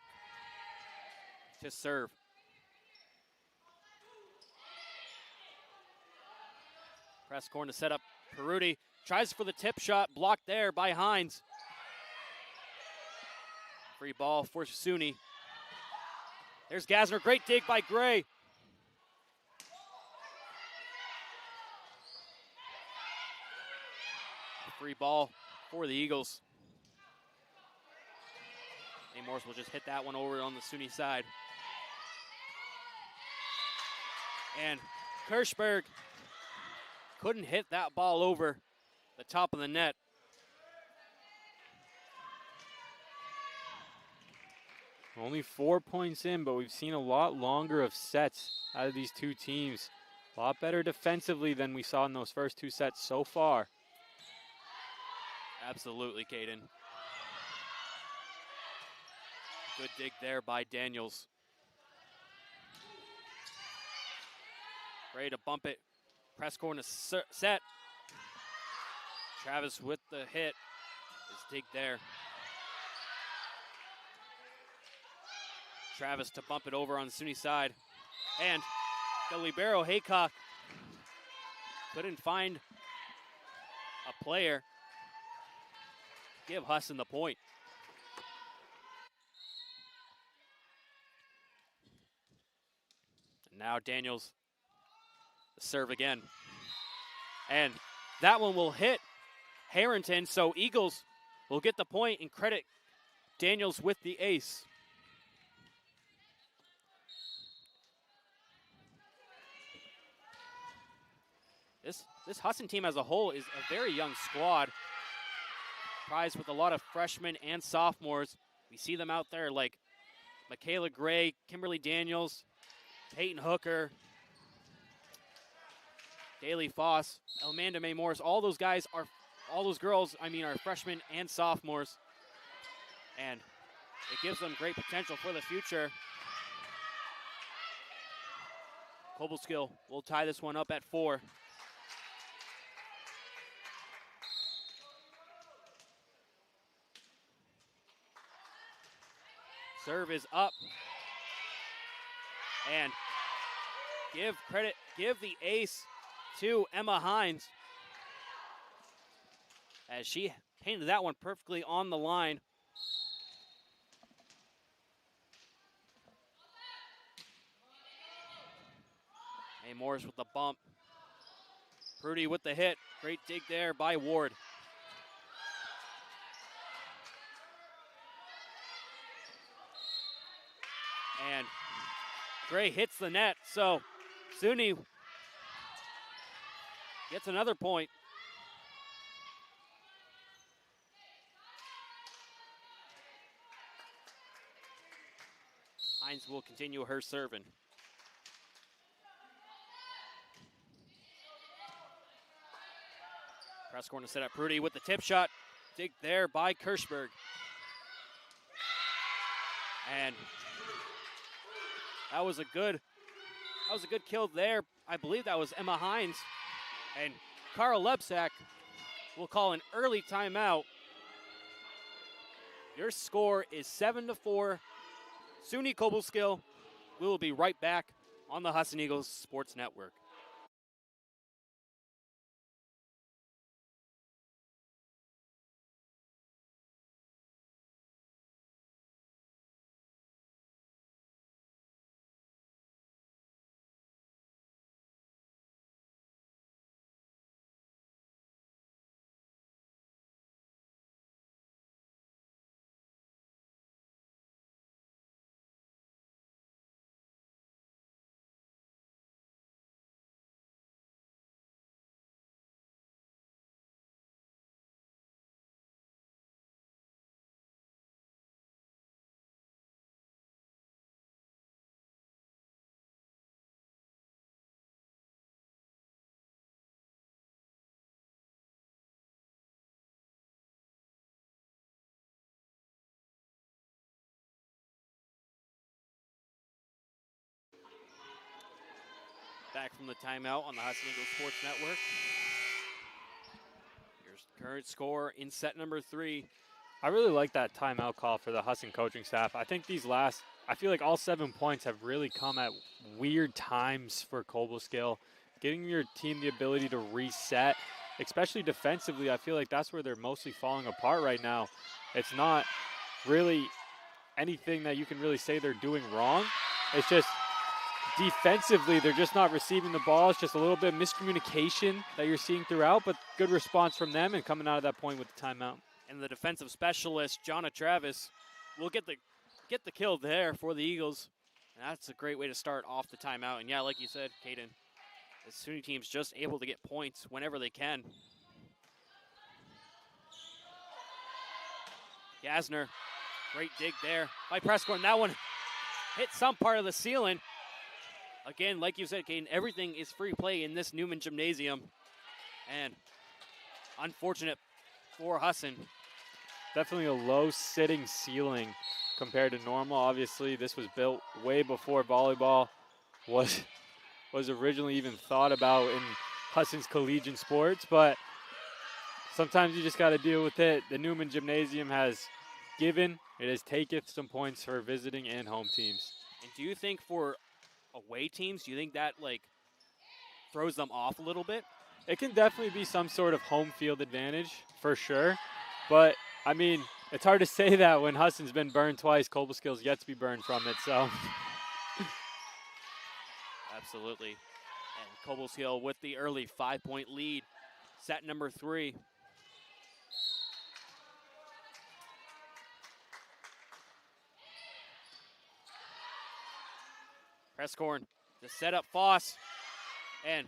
to serve. Prescorn to set up Peruti. Tries for the tip shot, blocked there by Hines. Free ball for SUNY. There's Gasner, great dig by Gray. Free ball for the Eagles. Morse will just hit that one over on the SUNY side. And Kirschberg couldn't hit that ball over the top of the net. Only 4 points in, but we've seen a lot longer of sets out of these two teams. A lot better defensively than we saw in those first 2 sets so far. Absolutely, Caden. Good dig there by Daniels. Ready to bump it. Prescorn to set. Travis with the hit. His dig there. Travis to bump it over on the SUNY side. And the libero, Haycock, couldn't find a player. Give Husson the point. And now Daniels the serve again. And that one will hit Harrington, so Eagles will get the point and credit Daniels with the ace. This Husson team as a whole is a very young squad, comprised with a lot of freshmen and sophomores. We see them out there like Michaela Gray, Kimberly Daniels, Peyton Hooker, Daly Foss, Amanda May Morris. All those girls are freshmen and sophomores. And it gives them great potential for the future. Cobleskill will tie this one up at 4. Serve is up. And give the ace to Emma Hines, as she painted that one perfectly on the line. May Morris with the bump. Prudy with the hit. Great dig there by Ward. And Gray hits the net, so SUNY gets another point. Hines will continue her serving. Press corner set up. Prudy with the tip shot. Dig there by Kirschberg. And that was a good kill there. I believe that was Emma Hines. And Carl Lebsack will call an early timeout. Your score is 7-4. SUNY Cobleskill. We will be right back on the Husson Eagles Sports Network. Back from the timeout on the Husson Eagles Sports Network. Here's the current score in set number 3. I really like that timeout call for the Husson coaching staff. I think I feel like all 7 points have really come at weird times for Cobleskill. Giving your team the ability to reset, especially defensively, I feel like that's where they're mostly falling apart right now. It's not really anything that you can really say they're doing wrong. It's just defensively, they're just not receiving the ball. It's just a little bit of miscommunication that you're seeing throughout, but good response from them and coming out of that point with the timeout. And the defensive specialist, Jonna Travis, will get the kill there for the Eagles. And that's a great way to start off the timeout. And yeah, like you said, Caden, the SUNY team's just able to get points whenever they can. Gasner, great dig there by Prescorn. That one hit some part of the ceiling. Again, like you said, Caden, everything is free play in this Newman Gymnasium. And unfortunate for Husson. Definitely a low sitting ceiling compared to normal. Obviously, this was built way before volleyball was originally even thought about in Husson's collegiate sports, but sometimes you just got to deal with it. The Newman Gymnasium has given, it has taken some points for visiting and home teams. And do you think for away teams, do you think that throws them off a little bit? It can definitely be some sort of home field advantage for sure, but I mean, it's hard to say that when Husson's been burned twice. Cobleskill yet to be burned from it, so. Absolutely. And Cobleskill with the early 5-point lead. Set number 3. Prescorn to set up Foss. And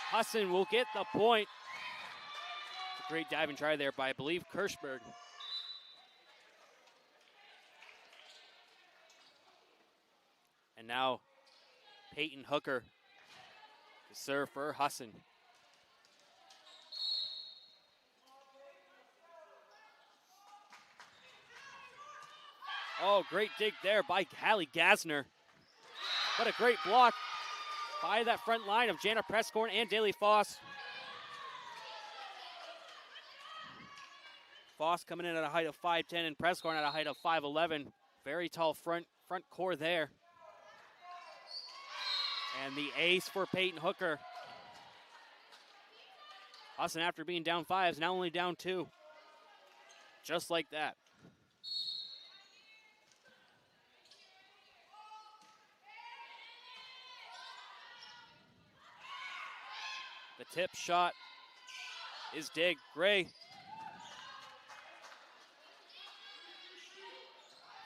Husson will get the point. It's a great dive and try there by, I believe, Kirschberg. And now Peyton Hooker to serve for Husson. Oh, great dig there by Hallie Gasner. What a great block by that front line of Jana Prescorn and Daly Foss. Foss coming in at a height of 5'10", and Prescorn at a height of 5'11". Very tall front core there. And the ace for Peyton Hooker Husson, after being down 5, is now only down 2. Just like that. The tip shot is digged. Gray.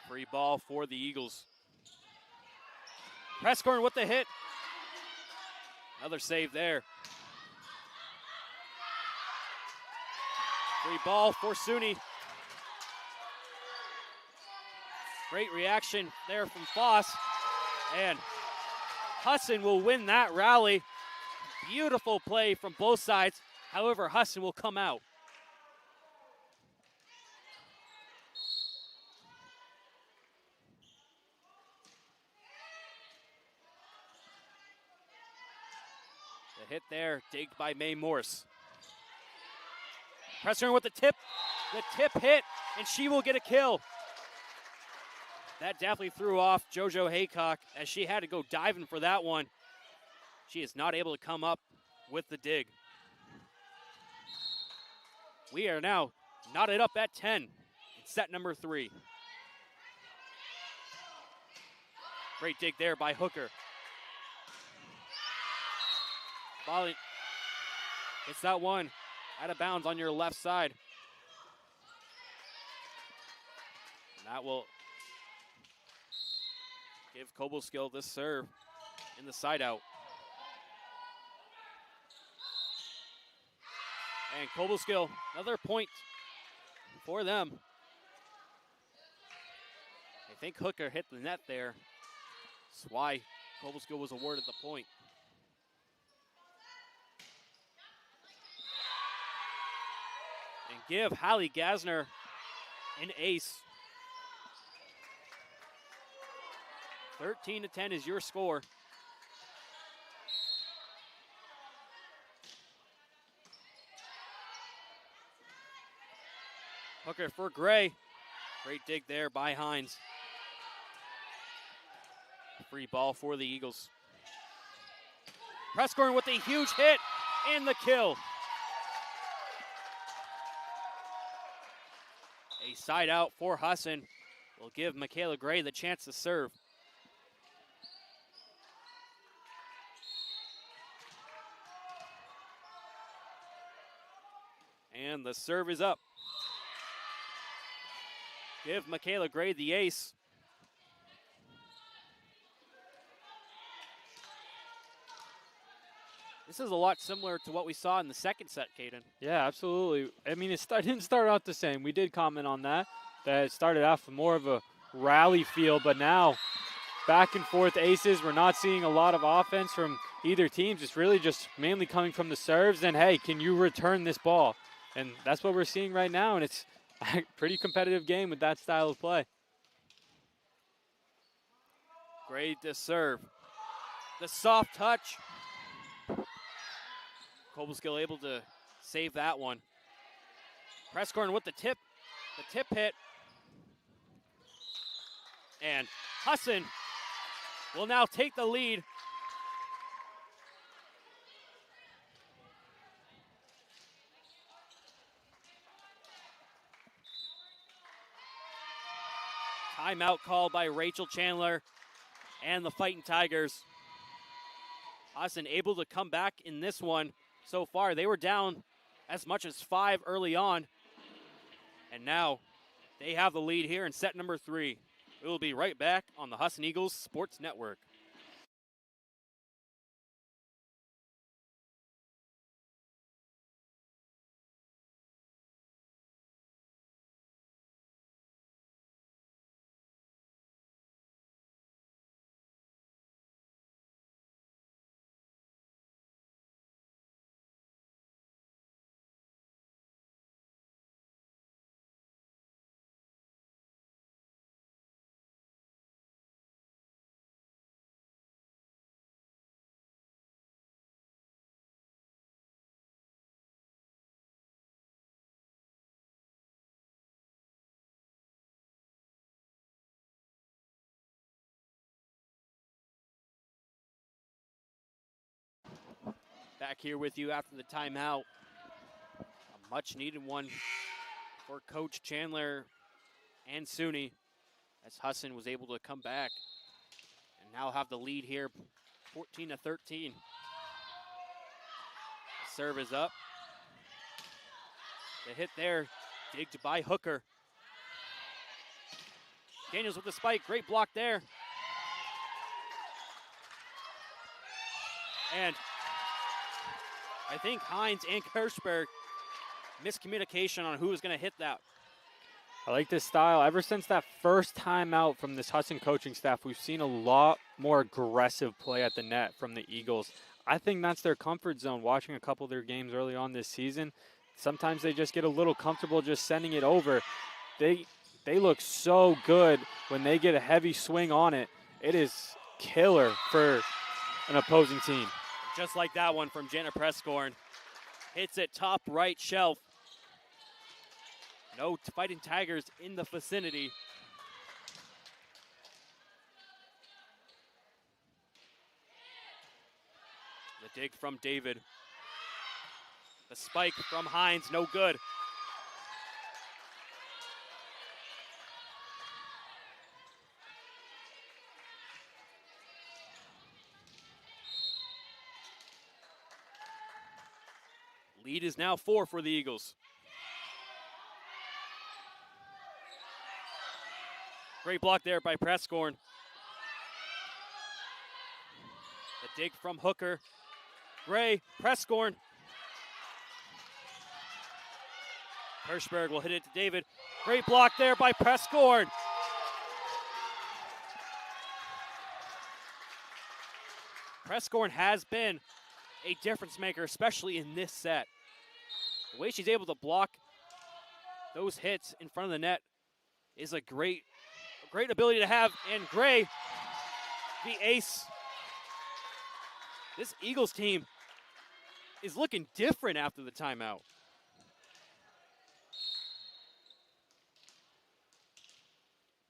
Free ball for the Eagles. Presscorn with the hit. Another save there. Free ball for SUNY. Great reaction there from Foss. And Husson will win that rally. Beautiful play from both sides. However, Husson will come out. The hit there, digged by May Morse. Pressing with the tip hit, and she will get a kill. That definitely threw off JoJo Haycock as she had to go diving for that one. She is not able to come up with the dig. We are now knotted up at 10 in set number 3. Great dig there by Hooker. Volley. It's that one out of bounds on your left side. And that will give Cobleskill this serve in the side out. And Cobleskill, another point for them. I think Hooker hit the net there. That's why Cobleskill was awarded the point. And give Hallie Gasner an ace. 13-10 is your score. Hooker for Gray. Great dig there by Hines. Free ball for the Eagles. Presscorn with a huge hit and the kill. A side out for Husson will give Michaela Gray the chance to serve. And the serve is up. Give Michaela Gray the ace. This is a lot similar to what we saw in the second set, Caden. Yeah, absolutely. I mean, didn't start out the same. We did comment on that it started off more of a rally feel, but now back and forth aces. We're not seeing a lot of offense from either team. It's really just mainly coming from the serves. And, hey, can you return this ball? And that's what we're seeing right now, and it's a pretty competitive game with that style of play. Great to serve. The soft touch. Cobleskill able to save that one. Presscorn with the tip hit. And Husson will now take the lead. Timeout called by Rachel Chandler and the Fighting Tigers. Husson able to come back in this one so far. They were down as much as 5 early on. And now they have the lead here in set number 3. We will be right back on the Husson Eagles Sports Network. Back here with you after the timeout. Much needed one for Coach Chandler and SUNY, as Husson was able to come back and now have the lead here, 14-13. Serve is up. The hit there, digged by Hooker. Daniels with the spike, great block there. And I think Hines and Kirschberg miscommunication on who was going to hit that. I like this style. Ever since that first time out from this Husson coaching staff, we've seen a lot more aggressive play at the net from the Eagles. I think that's their comfort zone. Watching a couple of their games early on this season, sometimes they just get a little comfortable just sending it over. They look so good when they get a heavy swing on it. It is killer for an opposing team. Just like that one from Jenna Prescorn. Hits it top right shelf. No Fighting Tigers in the vicinity. The dig from David. The spike from Hines, no good. Lead is now 4 for the Eagles. Great block there by Prescorn. The dig from Hooker. Gray, Prescorn. Hirschberg will hit it to David. Great block there by Prescorn. Prescorn has been a difference maker, especially in this set. The way she's able to block those hits in front of the net is a great ability to have. And Gray, the ace. This Eagles team is looking different after the timeout.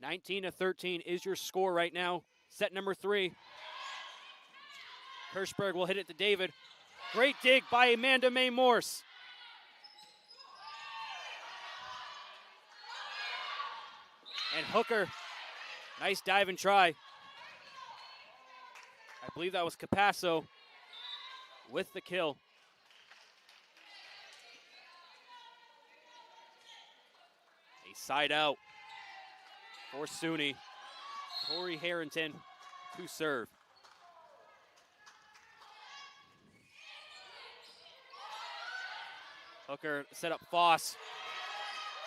(19-13) is your score right now. Set number 3. Kirschberg will hit it to David. Great dig by Amanda Mae Morse. And Hooker, nice dive and try. I believe that was Capasso with the kill. A side out for SUNY. Tori Harrington to serve. Hooker set up Foss.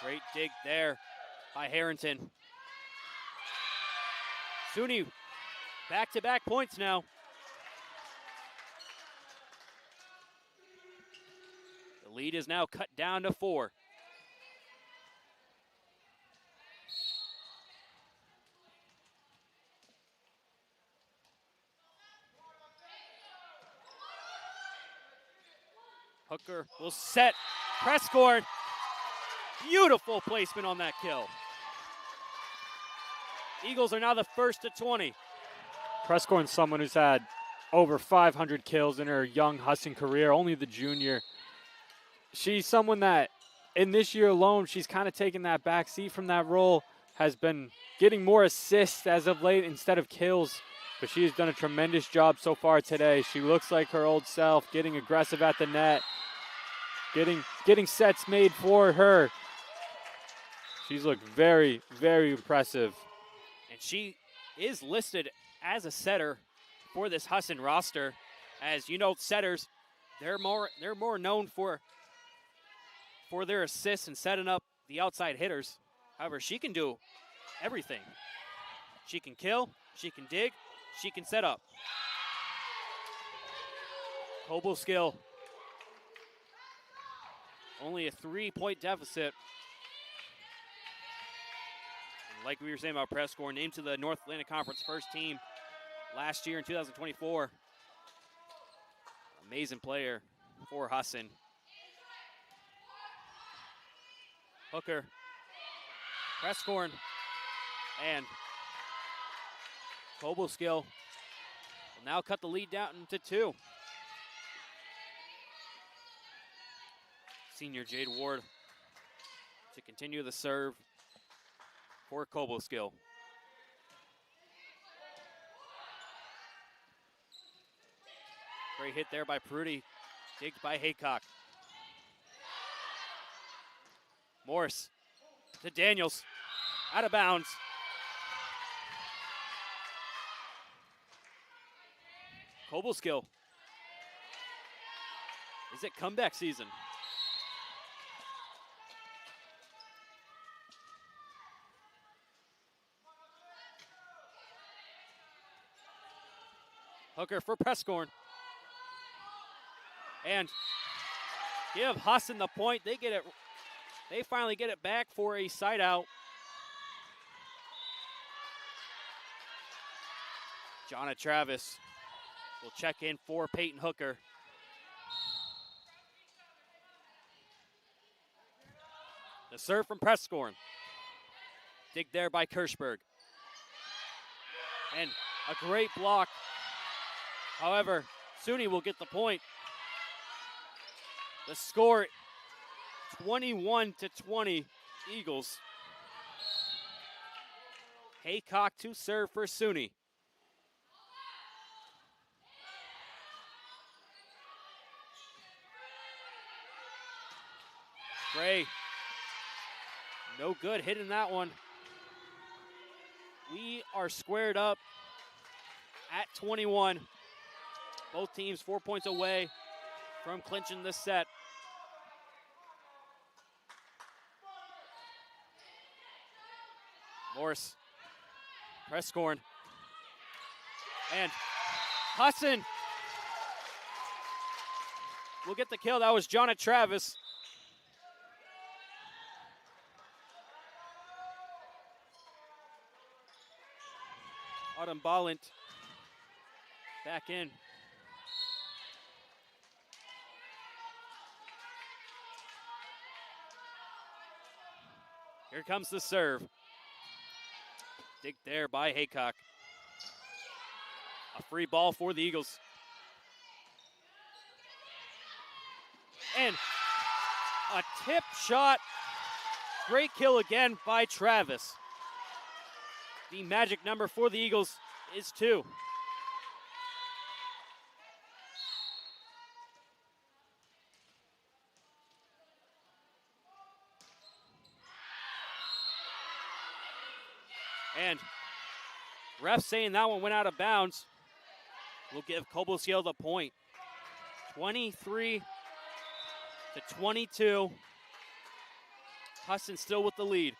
Great dig there by Harrington. SUNY back-to-back points now. The lead is now cut down to 4. Hooker will set. Prescorn. Beautiful placement on that kill. Eagles are now the first to 20. Prescorn's someone who's had over 500 kills in her young Husson career, only the junior. She's someone that, in this year alone, she's kind of taken that back seat from that role, has been getting more assists as of late instead of kills, but she has done a tremendous job so far today. She looks like her old self, getting aggressive at the net, getting sets made for her. She's looked very, very impressive. And she is listed as a setter for this Husson roster. As you know, setters, they're more known for their assists and setting up the outside hitters. However, she can do everything. She can kill, she can dig, she can set up. Cobleskill, only a 3-point deficit. And like we were saying about Prescorn, named to the North Atlantic Conference first team last year in 2024. Amazing player for Husson. Hooker, Prescorn, and Cobleskill will now cut the lead down to 2. senior Jade Ward to continue the serve for Cobleskill. Great hit there by Prudy, digged by Haycock. Morris to Daniels, out of bounds. Cobleskill. Is it comeback season? Hooker for Prescorn. And give Husson the point. They get it. They finally get it back for a side out. Jonna Travis will check in for Peyton Hooker. The serve from Prescorn. Dig there by Kirschberg. And a great block. However, SUNY will get the point. The score, 21-20, Eagles. Haycock to serve for SUNY. Gray, no good hitting that one. We are squared up at 21. Both teams 4 points away from clinching this set. Morris, Prescorn, and Husson will get the kill. That was Jonna Travis. Autumn Ballant back in. Here comes the serve. Dig there by Haycock. A free ball for the Eagles. And a tip shot. Great kill again by Travis. The magic number for the Eagles is 2. And ref saying that one went out of bounds. Will give Cobleskill the point. 23-22. Husson still with the lead.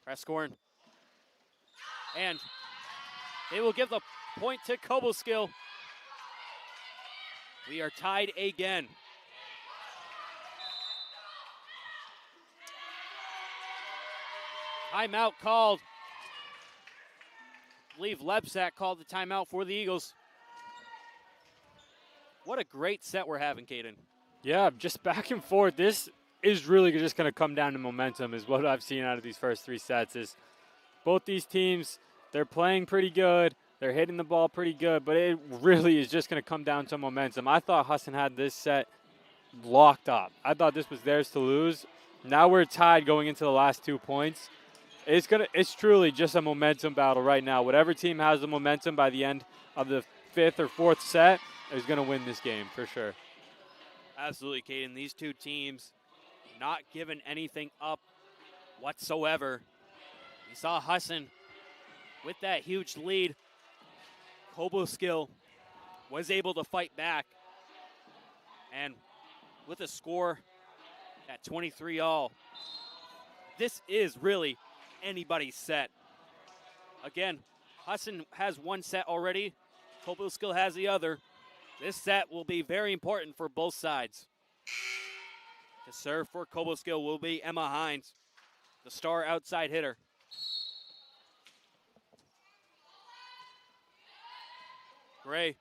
Prescorn. And they will give the point to Cobleskill. We are tied again. Timeout called. I believe Lebsack called the timeout for the Eagles. What a great set we're having, Caden. Yeah, just back and forth. This is really just going to come down to momentum is what I've seen out of these first 3 sets. Is both these teams, they're playing pretty good. They're hitting the ball pretty good, but it really is just going to come down to momentum. I thought Husson had this set locked up. I thought this was theirs to lose. Now we're tied going into the last 2 points. It's truly just a momentum battle right now. Whatever team has the momentum by the end of the 5th or 4th set is going to win this game for sure. Absolutely, Caden. These two teams not giving anything up whatsoever. We saw Husson with that huge lead. Cobleskill was able to fight back. And with a score at 23-all, this is really anybody's set. Again, Husson has 1 set already. Cobleskill has the other. This set will be very important for both sides. To serve for Cobleskill will be Emma Hines, the star outside hitter. Gray,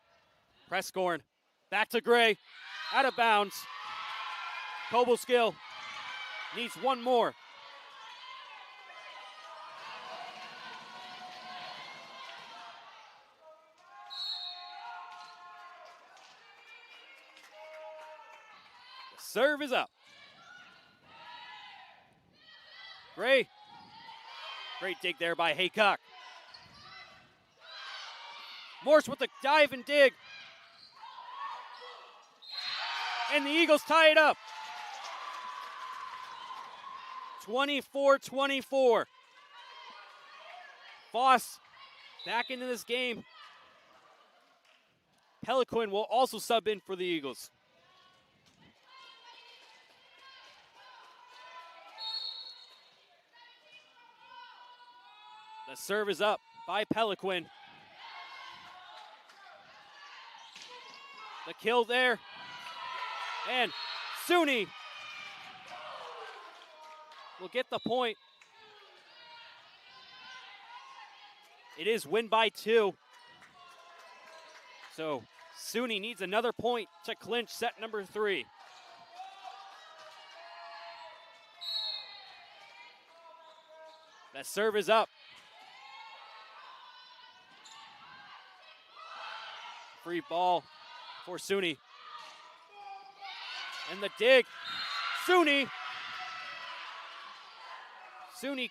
Prescorn, back to Gray, out of bounds. Cobleskill needs 1 more. The serve is up. Great dig there by Haycock. Morse with the dive and dig. And the Eagles tie it up. 24-24. Voss back into this game. Peliquin will also sub in for the Eagles. The serve is up by Peliquin. The kill there. And SUNY will get the point. It is win by 2. So SUNY needs another point to clinch set number 3. The serve is up. Free ball for SUNY. And the dig. SUNY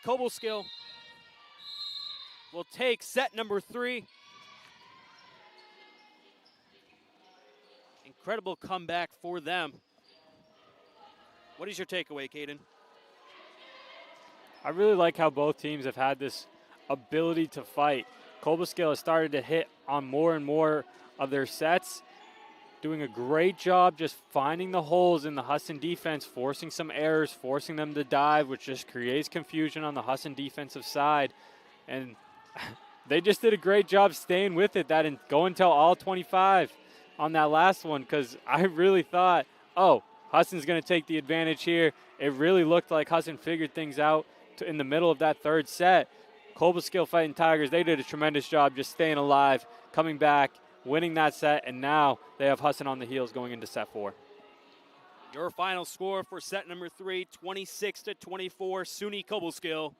Cobleskill will take set number 3. Incredible comeback for them. What is your takeaway, Caden? I really like how both teams have had this ability to fight. Cobleskill has started to hit on more and more of their sets, doing a great job just finding the holes in the Husson defense, forcing some errors, forcing them to dive, which just creates confusion on the Husson defensive side. And they just did a great job staying with it, that and going till all 25 on that last one, because I really thought, oh, Husson's going to take the advantage here. It really looked like Husson figured things out in the middle of that third set. Cobleskill Fighting Tigers, they did a tremendous job just staying alive, coming back, winning that set, and now they have Husson on the heels going into set 4. Your final score for set number 3, 26-24, SUNY Cobleskill.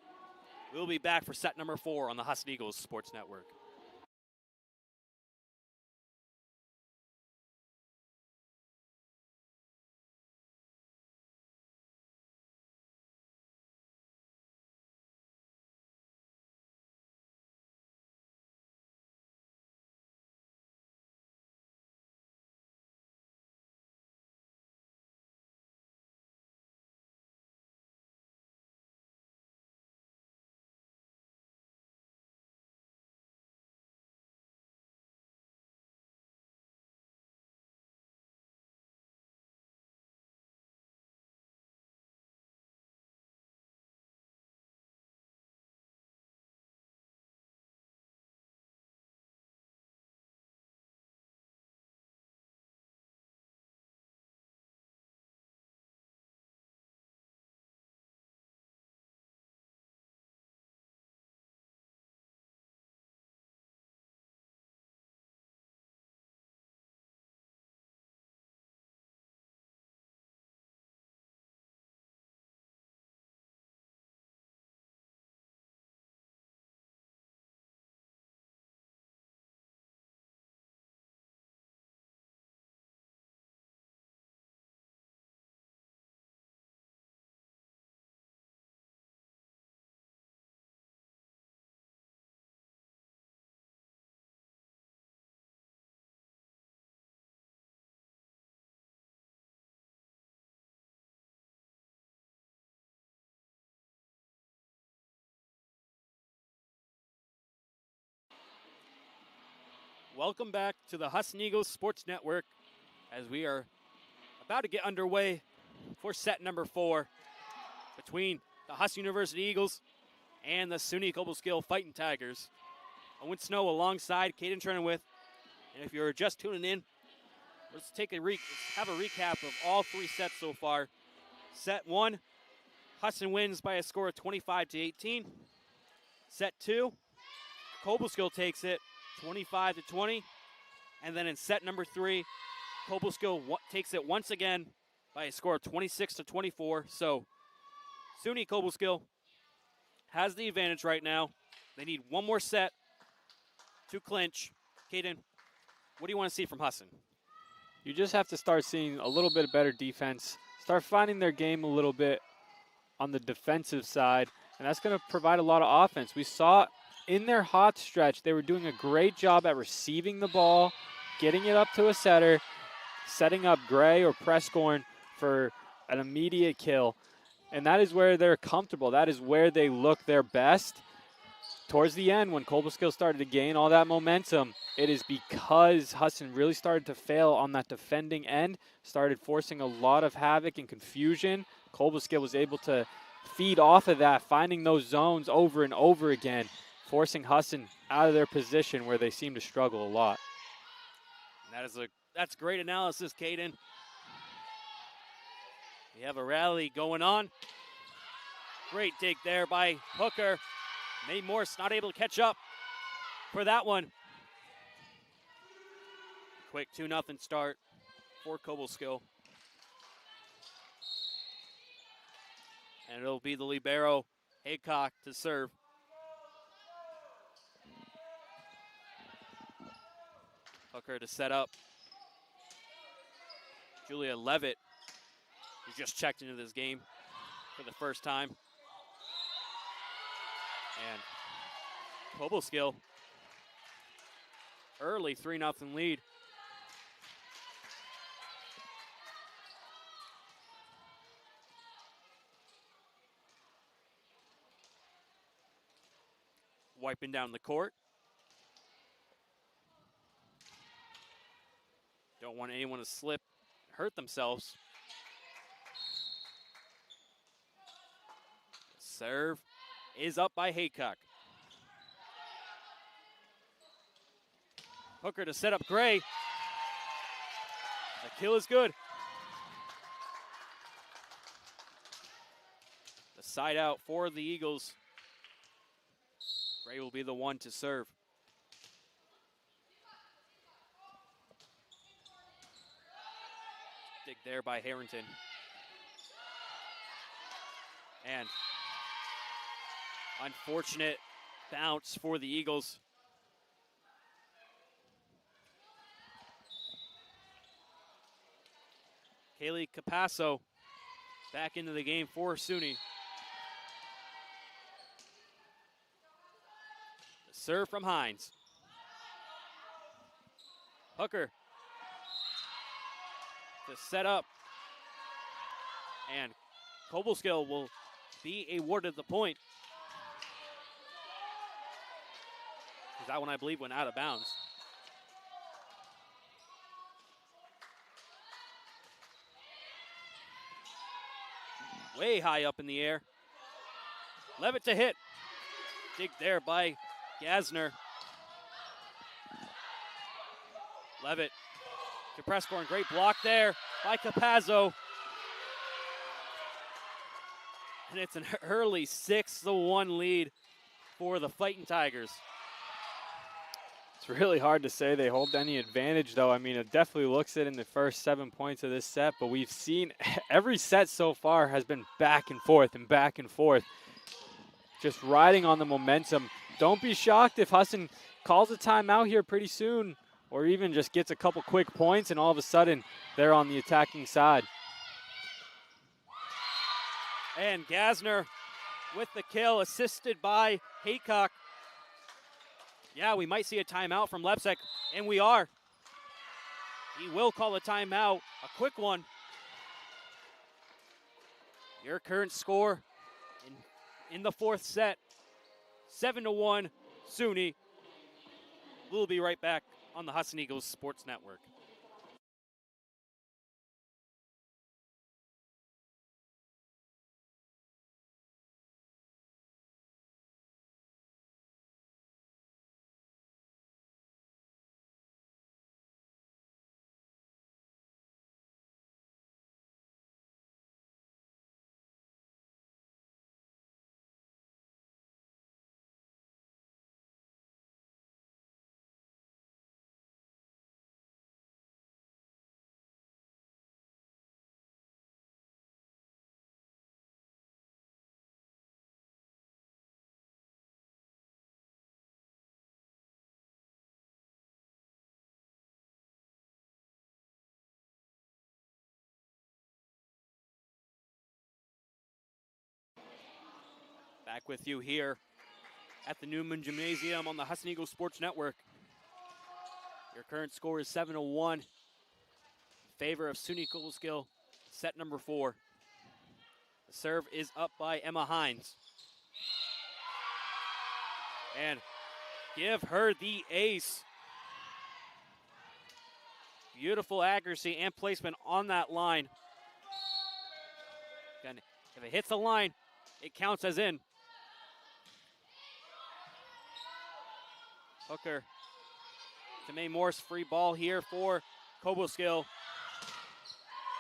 We'll be back for set number 4 on the Husson Eagles Sports Network. Welcome back to the Husson Eagles Sports Network as we are about to get underway for set number 4 between the Husson University Eagles and the SUNY Cobleskill Fighting Tigers. Owen Snow alongside Caden Trenowith. And if you're just tuning in, let's have a recap of all 3 sets so far. Set 1, Husson wins by a score of 25-18. Set 2, Cobleskill takes it 25-20. And then in set number 3, Cobleskill takes it once again by a score of 26-24. So SUNY Cobleskill has the advantage right now. They need one more set to clinch. Caden, what do you want to see from Husson? You just have to start seeing a little bit better defense, start finding their game a little bit on the defensive side, and that's going to provide a lot of offense. We saw in their hot stretch, they were doing a great job at receiving the ball, getting it up to a setter, setting up Gray or Prescorn for an immediate kill. And that is where they're comfortable. That is where they look their best. Towards the end, when Cobleskill started to gain all that momentum, it is because Husson really started to fail on that defending end, started forcing a lot of havoc and confusion. Cobleskill was able to feed off of that, finding those zones over and over again, forcing Husson out of their position where they seem to struggle a lot. And that's great analysis, Caden. We have a rally going on. Great dig there by Hooker. May Morse not able to catch up for that one. Quick 2-0 start for Cobleskill. And it'll be the libero, Haycock, to serve. Hooker to set up. Julia Levitt, who just checked into this game for the first time. And Cobleskill, early 3-0 lead. Wiping down the court. Don't want anyone to slip, hurt themselves. Serve is up by Haycock. Hooker to set up Gray. The kill is good. The side out for the Eagles. Gray will be the one to serve. Dig there by Harrington. And unfortunate bounce for the Eagles. Kaylee Capasso back into the game for SUNY. The serve from Hines. Hooker to set up. And Cobleskill will be awarded the point. That one, I believe, went out of bounds. Way high up in the air. Levitt to hit. Dig there by Gasner. Levitt to Prescorn. Great block there by Capazzo. And it's an early 6-1 lead for the Fighting Tigers. It's really hard to say they hold any advantage, though. I mean, it definitely looks it in the first 7 points of this set, but we've seen every set so far has been back and forth and back and forth. Just riding on the momentum. Don't be shocked if Husson calls a timeout here pretty soon, or even just gets a couple quick points and all of a sudden they're on the attacking side. And Gasner with the kill, assisted by Haycock. Yeah, we might see a timeout from Lepsek, and we are. He will call a timeout, a quick one. Your current score in the fourth set, 7-1, SUNY. We'll be right back on the Husson Eagles Sports Network. Back with you here at the Newman Gymnasium on the Husson Eagles Sports Network. Your current score is 7-1 in favor of SUNY Cobleskill, set number 4. The serve is up by Emma Hines. And give her the ace. Beautiful accuracy and placement on that line. Again, if it hits the line, it counts as in. Hooker to May Morse, free ball here for Cobleskill.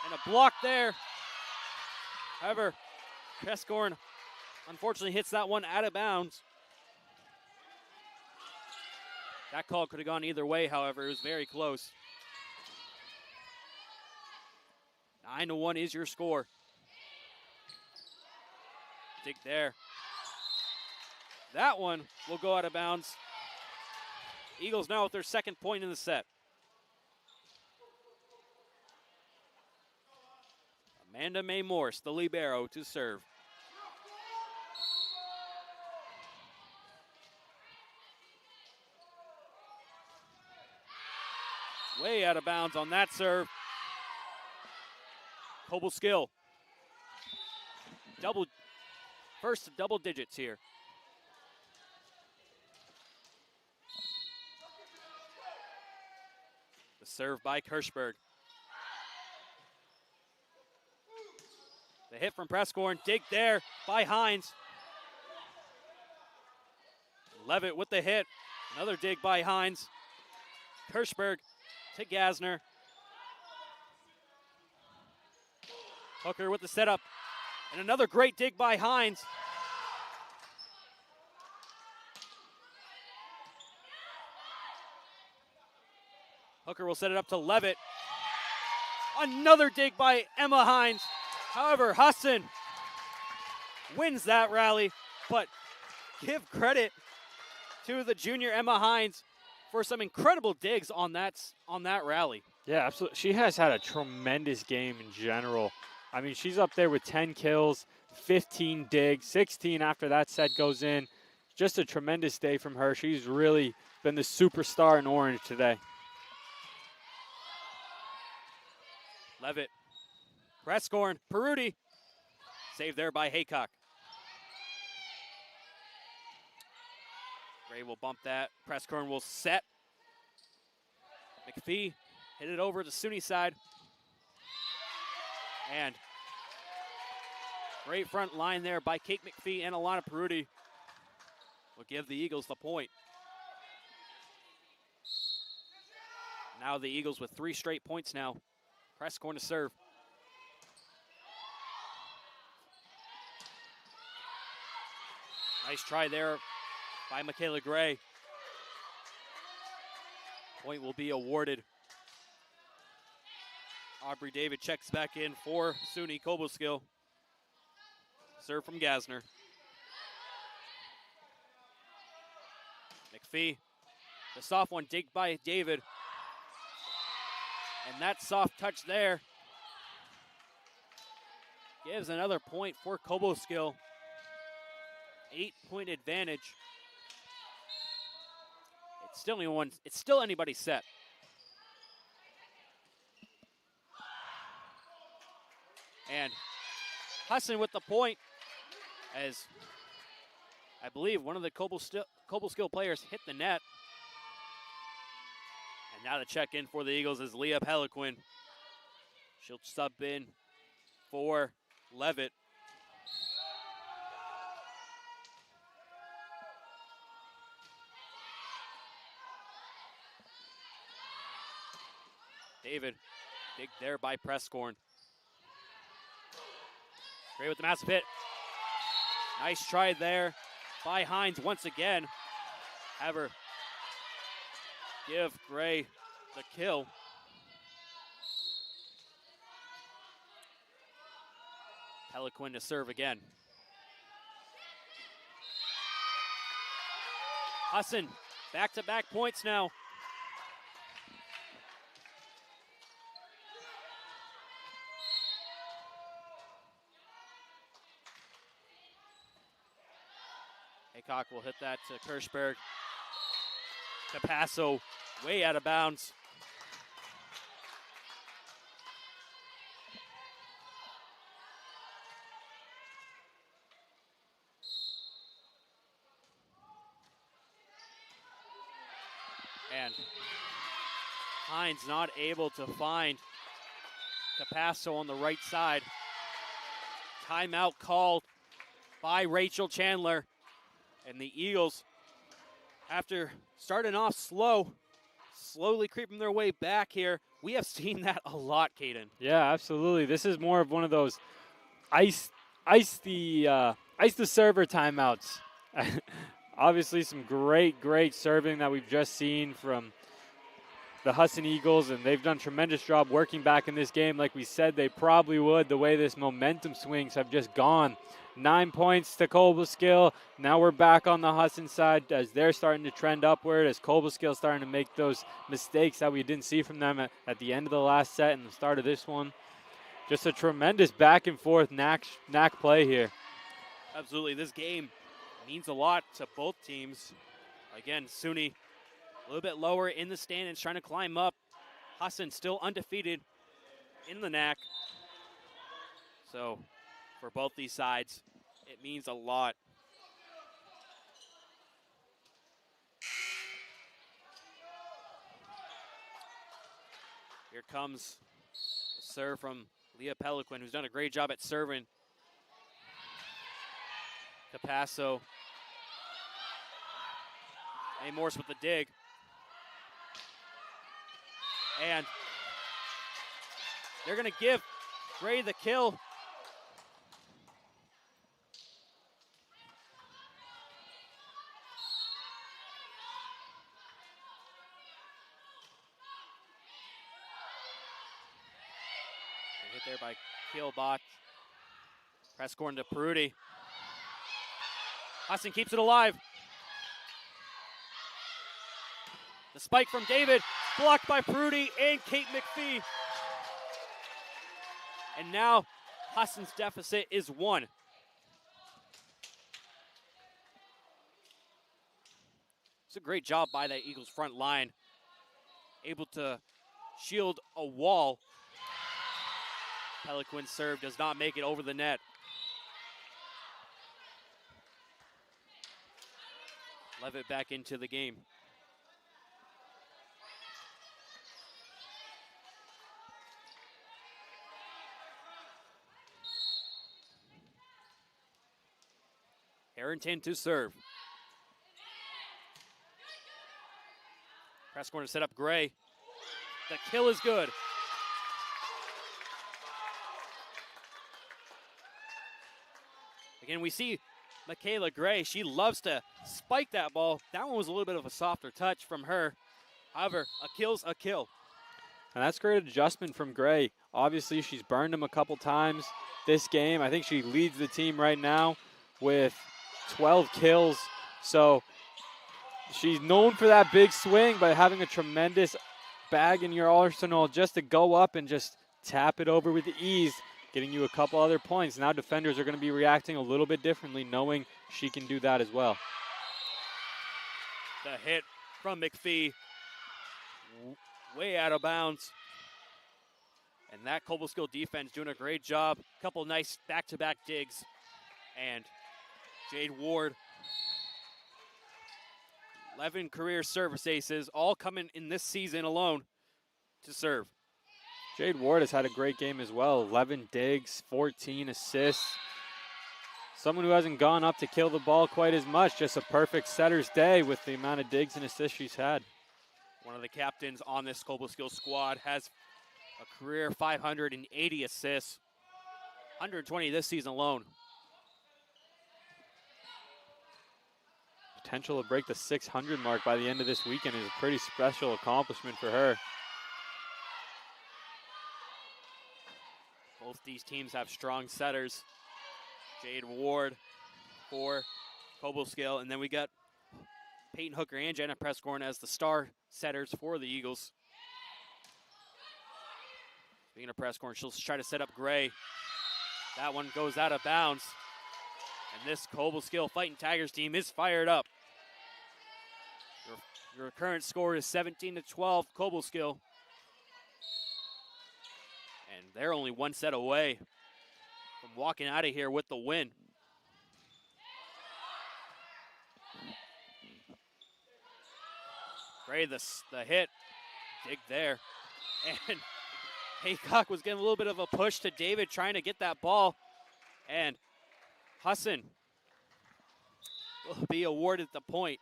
And a block there. However, Prescorn unfortunately hits that one out of bounds. That call could have gone either way, however, it was very close. 9-1 is your score. Dig there. That one will go out of bounds. Eagles now with their second point in the set. Amanda May Morse, the libero, to serve. Way out of bounds on that serve. Cobleskill. First double digits here. The serve by Kirschberg. The hit from Prescorn. Dig there by Hines. Levitt with the hit. Another dig by Hines. Kirschberg to Gasner. Hooker with the setup. And another great dig by Hines. Hooker will set it up to Levitt. Another dig by Emma Hines. However, Husson wins that rally, but give credit to the junior Emma Hines for some incredible digs on that rally. Yeah, absolutely. She has had a tremendous game in general. I mean, she's up there with 10 kills, 15 digs, 16 after that set goes in. Just a tremendous day from her. She's really been the superstar in orange today. Levitt. Prescorn. Peruti. Saved there by Haycock. Gray will bump that. Prescorn will set. McPhee hit it over to SUNY side. And great front line there by Kate McPhee and Alana Peruti will give the Eagles the point. Now the Eagles with 3 straight points now. Prescorn to serve. Nice try there by Michaela Gray. Point will be awarded. Aubrey David checks back in for SUNY Cobleskill. Serve from Gasner. McPhee. The soft one digged by David. And that soft touch there gives another point for Cobleskill. 8-point advantage. It's still anybody's set. And Husson with the point, as I believe one of the Cobleskill players hit the net. And now the check in for the Eagles is Leah Peliquin. She'll sub in for Levitt. David, dig there by Prescorn. Gray with the massive hit. Nice try there by Hines once again. However, give Gray the kill. Peliquin to serve again. Husson, back-to-back points now. Haycock will hit that to Kirschberg. Capasso way out of bounds. And Hines not able to find Capasso on the right side. Timeout called by Rachel Chandler. And the Eagles, after starting off slow, slowly creeping their way back here. We have seen that a lot, Caden. Yeah, absolutely. This is more of one of those ice the server timeouts. Obviously, some great serving that we've just seen from the Husson Eagles, and they've done a tremendous job working back in this game like we said they probably would. The way this momentum swings have just gone. 9 points to Cobleskill. Now we're back on the Husson side as they're starting to trend upward, as Cobleskill starting to make those mistakes that we didn't see from them at the end of the last set and the start of this one. Just a tremendous back and forth knack play here. Absolutely. This game means a lot to both teams. Again, SUNY a little bit lower in the standings, trying to climb up. Husson still undefeated in the NAC. So for both these sides, it means a lot. Here comes a serve from Leah Peliquin, who's done a great job at serving. Capasso. May Morse with the dig. And they're going to give Gray the kill. Hit there by Kielbach. Press scoring to Peruti. Husson keeps it alive. The spike from David, blocked by Peruti and Kate McPhee. And now Husson's deficit is 1. It's a great job by that Eagles front line. Able to shield a wall. Peliquin's serve does not make it over the net. Levitt back into the game. Harrington to serve. Press corner set up Gray. The kill is good. Again, we see Michaela Gray. She loves to spike that ball. That one was a little bit of a softer touch from her. However, a kill's a kill. And that's great adjustment from Gray. Obviously, she's burned him a couple times this game. I think she leads the team right now with 12 kills. So she's known for that big swing, but having a tremendous bag in your arsenal just to go up and just tap it over with ease, getting you a couple other points. Now defenders are going to be reacting a little bit differently, knowing she can do that as well. The hit from McPhee, way out of bounds. And that Cobleskill defense doing a great job. Couple nice back-to-back digs. And Jade Ward, 11 career service aces, all coming in this season alone to serve. Jade Ward has had a great game as well. 11 digs, 14 assists. Someone who hasn't gone up to kill the ball quite as much. Just a perfect setter's day with the amount of digs and assists she's had. One of the captains on this Cobleskill squad has a career 580 assists, 120 this season alone. Potential to break the 600 mark by the end of this weekend is a pretty special accomplishment for her. Both these teams have strong setters. Jade Ward for Cobleskill, and then we got Peyton Hooker and Jenna Prescorn as the star setters for the Eagles. Speaking of Prescorn, she'll try to set up Gray. That one goes out of bounds. And this Cobleskill Fighting Tigers team is fired up. Your current score is 17-12, Cobleskill. And they're only one set away from walking out of here with the win. Gray, the hit, dig there. And Haycock was getting a little bit of a push to David trying to get that ball. And Husson will be awarded the point.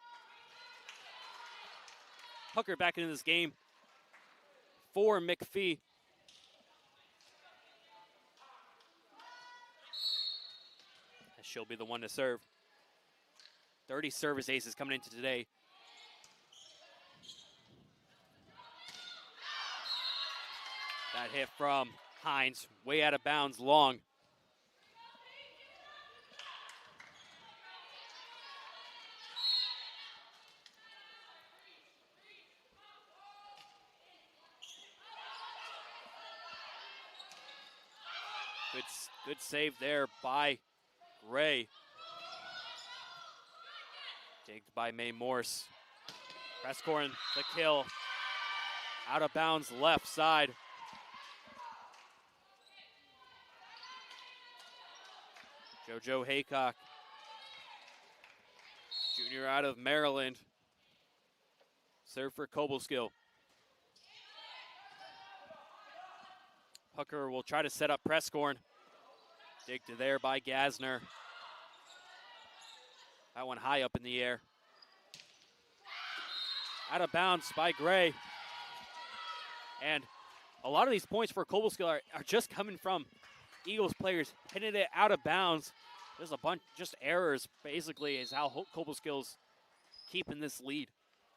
Hooker back into this game for McPhee. And she'll be the one to serve. 30 service aces coming into today. That hit from Hines, way out of bounds, long. Good save there by Gray. Digged by May Morse. Presscorn, the kill. Out of bounds, left side. JoJo Haycock, junior out of Maryland. Serve for Cobleskill. Hooker will try to set up Presscorn. Dig to there by Gasner. That one high up in the air. Out of bounds by Gray. And a lot of these points for Cobleskill are just coming from Eagles players hitting it out of bounds. There's a bunch, just errors, basically, is how Cobleskill keeping this lead.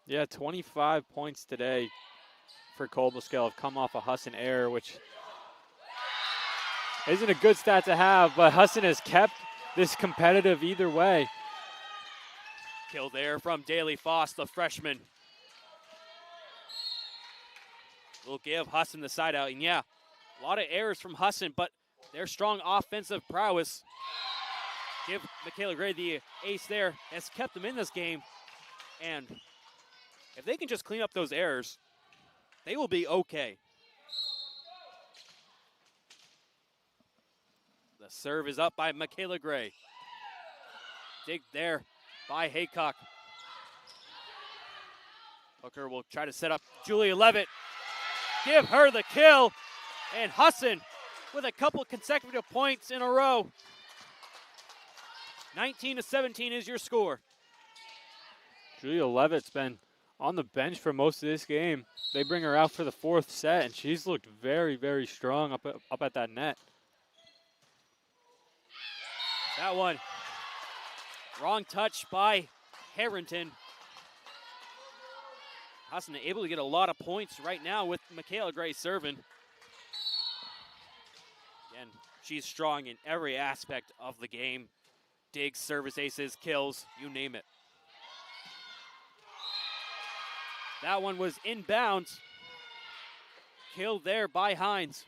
Yeah, 25 points today for Cobleskill have come off a Husson error, which isn't a good stat to have, but Husson has kept this competitive either way. Kill there from Daly Foss, the freshman. Will give Husson the side out. And yeah, a lot of errors from Husson, but their strong offensive prowess. Give Michaela Gray the ace there. Has kept them in this game. And if they can just clean up those errors, they will be okay. The serve is up by Michaela Gray. Dig there by Haycock. Hooker will try to set up Julia Levitt. Give her the kill. And Husson with a couple consecutive points in a row. 19-17 is your score. Julia Levitt's been on the bench for most of this game. They bring her out for the fourth set, and she's looked very, very strong up at that net. That one, wrong touch by Harrington. Husson able to get a lot of points right now with Michaela Gray serving. Again, she's strong in every aspect of the game. Digs, service aces, kills, you name it. That one was inbounds. Killed there by Hines.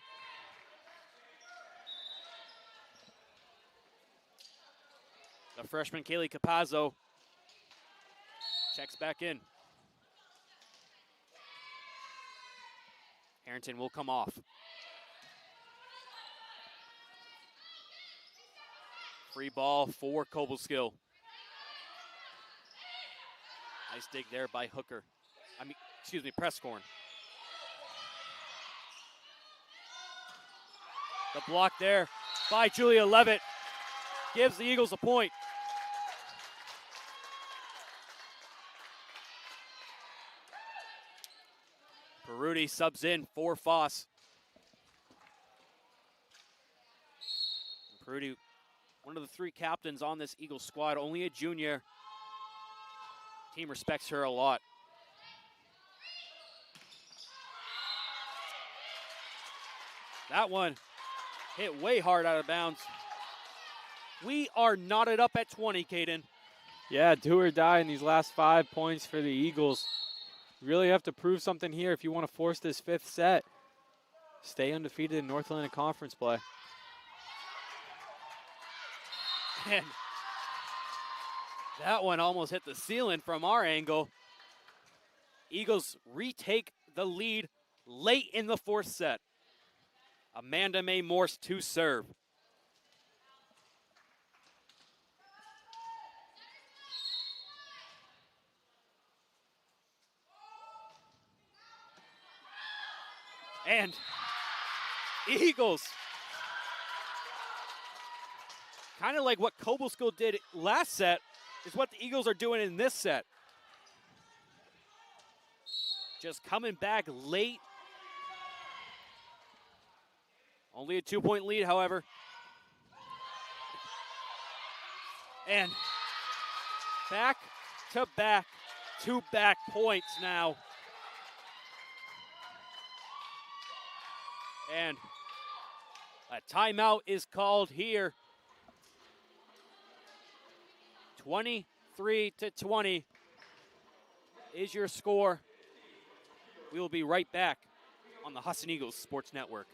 The freshman Kaylee Capazzo checks back in. Harrington will come off. Free ball for Cobleskill. Nice dig there by Hooker. Presscorn. The block there by Julia Levitt gives the Eagles a point. Peruti subs in for Foss. Peruti, one of the three captains on this Eagles squad, only a junior. Team respects her a lot. That one hit way hard out of bounds. We are knotted up at 20, Caden. Yeah, do or die in these last 5 points for the Eagles. You really have to prove something here if you want to force this fifth set. Stay undefeated in North Atlantic Conference play. And That one almost hit the ceiling from our angle. Eagles retake the lead late in the fourth set. Amanda Mae Morse to serve. And Eagles, kind of like what Cobleskill did last set, is what the Eagles are doing in this set. Just coming back late. Only a 2-point lead, however. And back to back, 2 back points now. And a timeout is called here. 23-20 is your score. We will be right back on the Husson Eagles Sports Network.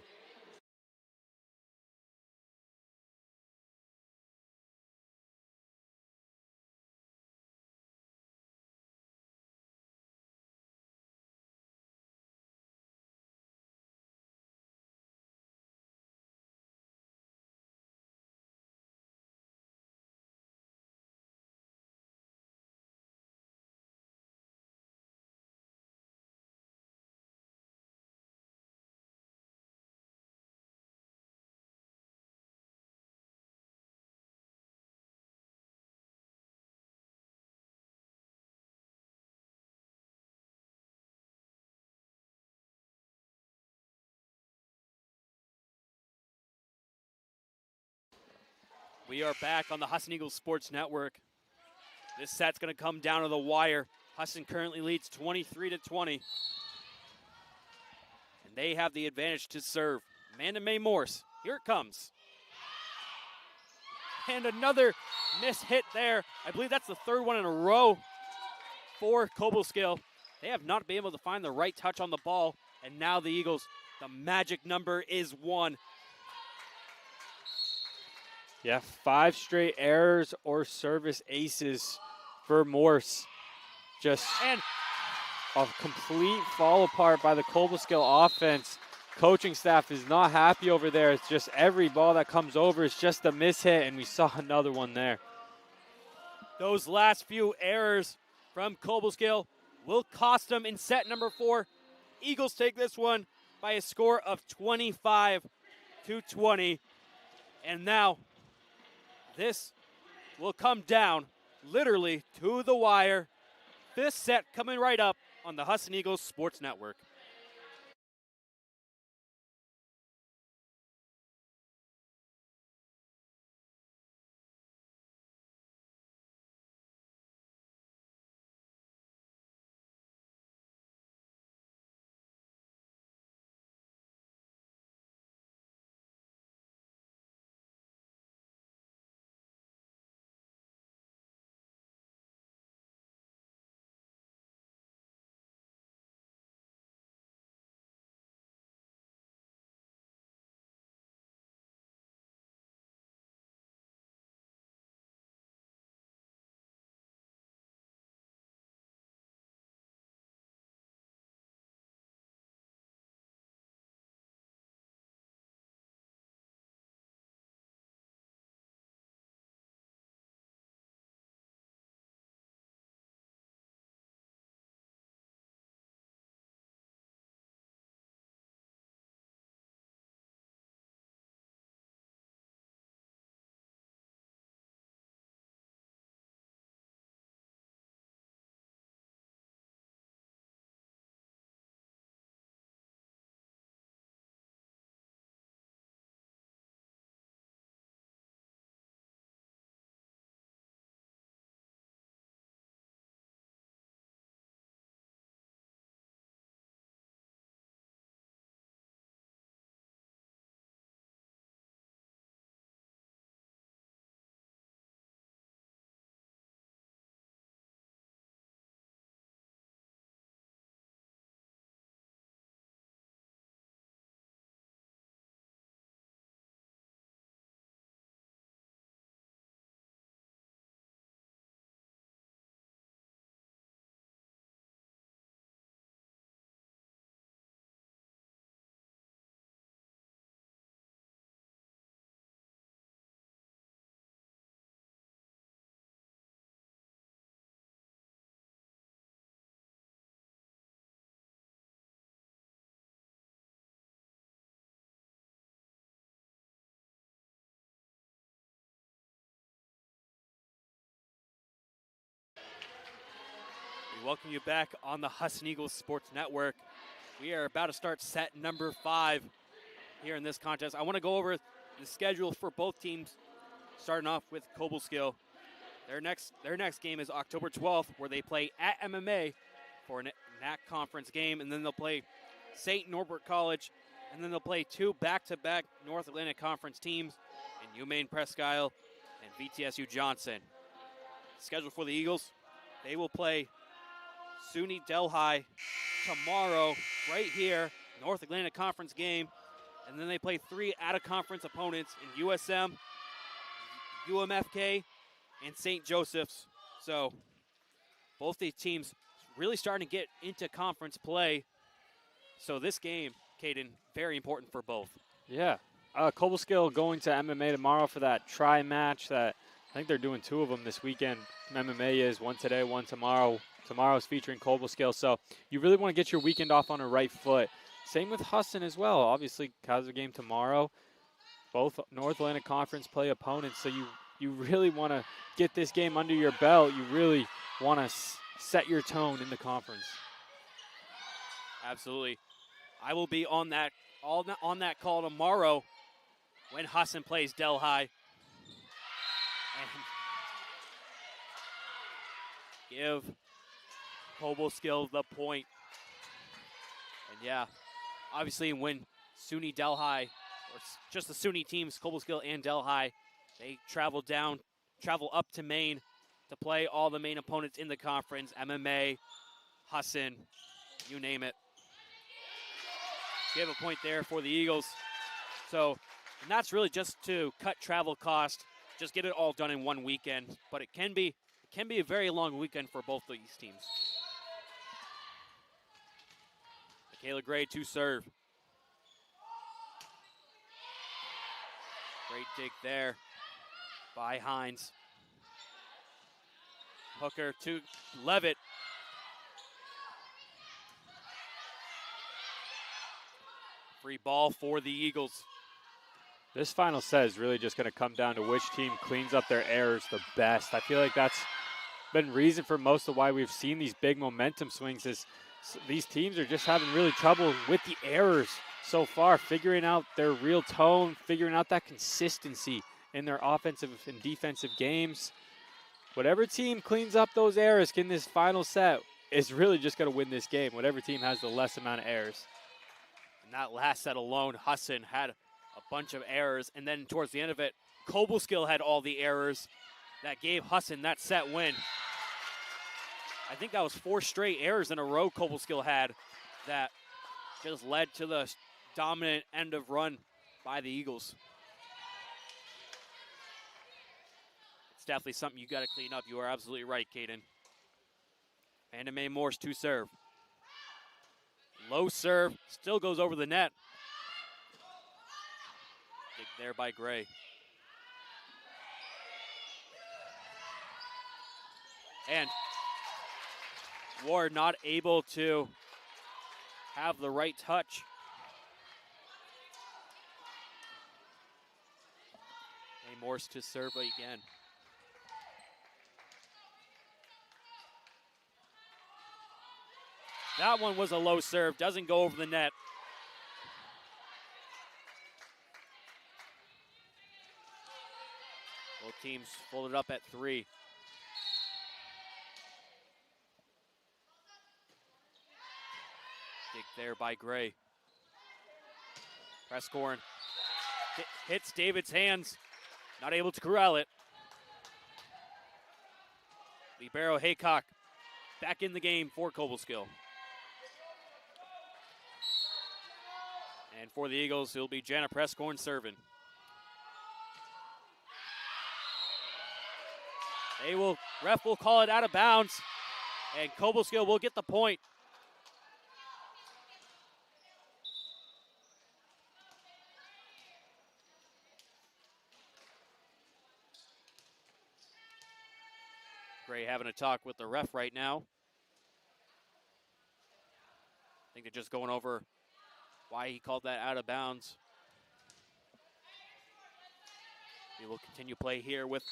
We are back on the Husson Eagles Sports Network. This set's going to come down to the wire. Husson currently leads 23-20. And they have the advantage to serve. Amanda Mae Morse, here it comes. And another miss hit there. I believe that's the third one in a row for Cobleskill. They have not been able to find the right touch on the ball. And now the Eagles, the magic number is 1. Yeah, 5 straight errors or service aces for Morse. Just And a complete fall apart by the Cobleskill offense. Coaching staff is not happy over there. It's just every ball that comes over is just a mishit, and we saw another one there. those last few errors from Cobleskill will cost them in set number 4. Eagles take this one by a score of 25-20. And now this will come down literally to the wire. This set coming right up on the Husson Eagles Sports Network. welcome you back on the Husson Eagles Sports Network. We are about to start set number 5 here in this contest. I want to go over the schedule for both teams, starting off with Cobleskill. Their next game is October 12th, where they play at MMA for a NAC conference game, and then they'll play St. Norbert College, and then they'll play 2 back-to-back North Atlantic Conference teams in UMaine Presque Isle and VTSU Johnson. Schedule for the Eagles, they will play SUNY Delhi tomorrow right here, North Atlantic Conference game, and then they play 3 out-of-conference opponents in USM, UMFK, and St. Joseph's. So both these teams really starting to get into conference play. So this game, Caden, very important for both. Yeah. Cobleskill going to MMA tomorrow for that try match that I think they're doing 2 of them this weekend. MMA is one today, one tomorrow. Tomorrow's featuring Cobleskill. So you really want to get your weekend off on a right foot. Same with Husson as well. Obviously, has a game tomorrow. Both North Atlantic Conference play opponents. So you really want to get this game under your belt. You really want to set your tone in the conference. Absolutely. I will be on that call tomorrow when Husson plays Delhi. And give Cobleskill the point. And yeah, obviously when SUNY Delhi, or just the SUNY teams, Cobleskill and Delhi, they travel up to Maine to play all the main opponents in the conference, MMA, Husson, you name it. Give a point there for the Eagles. So, and that's really just to cut travel cost, just get it all done in one weekend. But it can be a very long weekend for both of these teams. Michaela Gray to serve. Great dig there by Hines. Hooker to Levitt. Free ball for the Eagles. This final set is really just going to come down to which team cleans up their errors the best. I feel like that's been reason for most of why we've seen these big momentum swings is these teams are just having really trouble with the errors so far, figuring out their real tone, figuring out that consistency in their offensive and defensive games. Whatever team cleans up those errors in this final set is really just going to win this game, whatever team has the less amount of errors. In that last set alone, Husson had a bunch of errors, and then towards the end of it, Cobleskill had all the errors that gave Husson that set win. I think that was 4 straight errors in a row Cobleskill had that just led to the dominant end of run by the Eagles. It's definitely something you got to clean up. You are absolutely right, Caden. Anime Morse to serve. Low serve, still goes over the net. Dig there by Gray. And Ward not able to have the right touch. A Morse to serve again. That one was a low serve, doesn't go over the net. Both teams folded up at 3. Dig there by Gray. Prescorn hits David's hands, not able to corral it. Libero Haycock back in the game for Cobleskill. And for the Eagles, it'll be Jana Prescorn serving. Ref will call it out of bounds, and Cobleskill will get the point. Gray having a talk with the ref right now. I think they're just going over why he called that out of bounds. We will continue play here with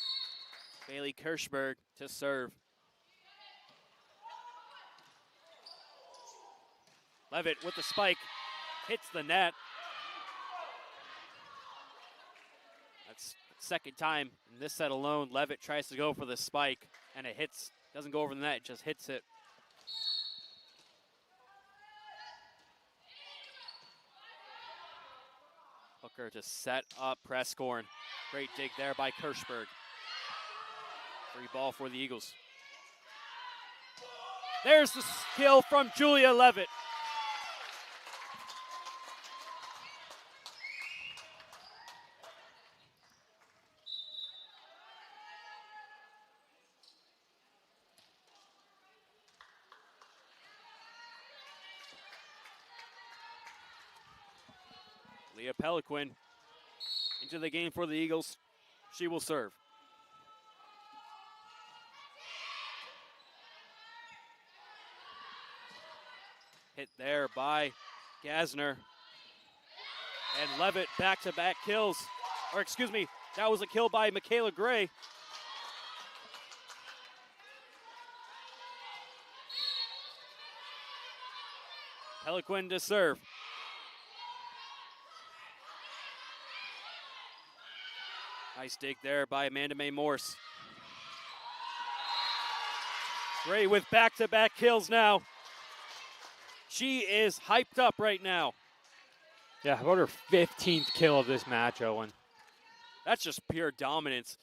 Bailey Kirschberg to serve. Levitt with the spike, hits the net. That's second time in this set alone. Levitt tries to go for the spike, and it hits. Doesn't go over the net, it just hits it. Hooker to set up Prescorn. Great dig there by Kirschberg. Free ball for the Eagles. There's the kill from Julia Levitt. Leah Peliquin into the game for the Eagles. She will serve. Hit there by Gasner. And Levitt back-to-back kills. Or excuse me, that was a kill by Michaela Gray. Peliquin to serve. Nice dig there by Amanda Mae Morse. Gray with back-to-back kills now. She is hyped up right now. Yeah, about her 15th kill of this match, Owen. That's just pure dominance.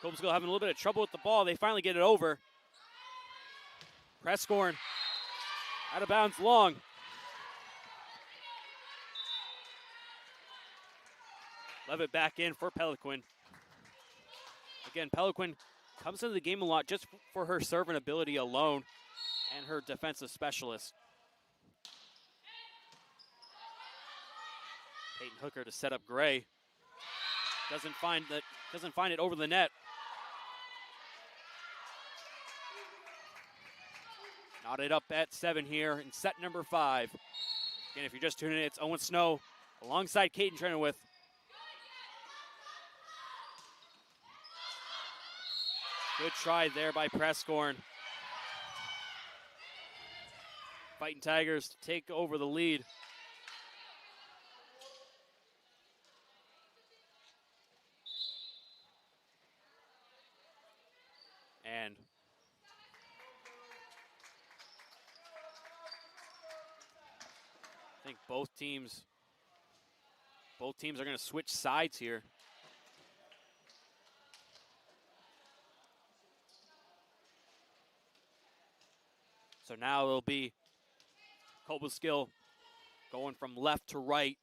Cobleskill having a little bit of trouble with the ball. They finally get it over. Prescorn out of bounds long. Levitt back in for Peliquin. Again, Peliquin comes into the game a lot just for her serving ability alone and her defensive specialist. Peyton Hooker to set up Gray. Doesn't find it over the net. Knotted up at 7 here in set number 5. Again, if you're just tuning in, it's Owen Snow alongside Caden Trenowith. Good try there by Prescorn. Fighting Tigers to take over the lead. And I think both teams are going to switch sides here. So now it'll be Cobleskill going from left to right.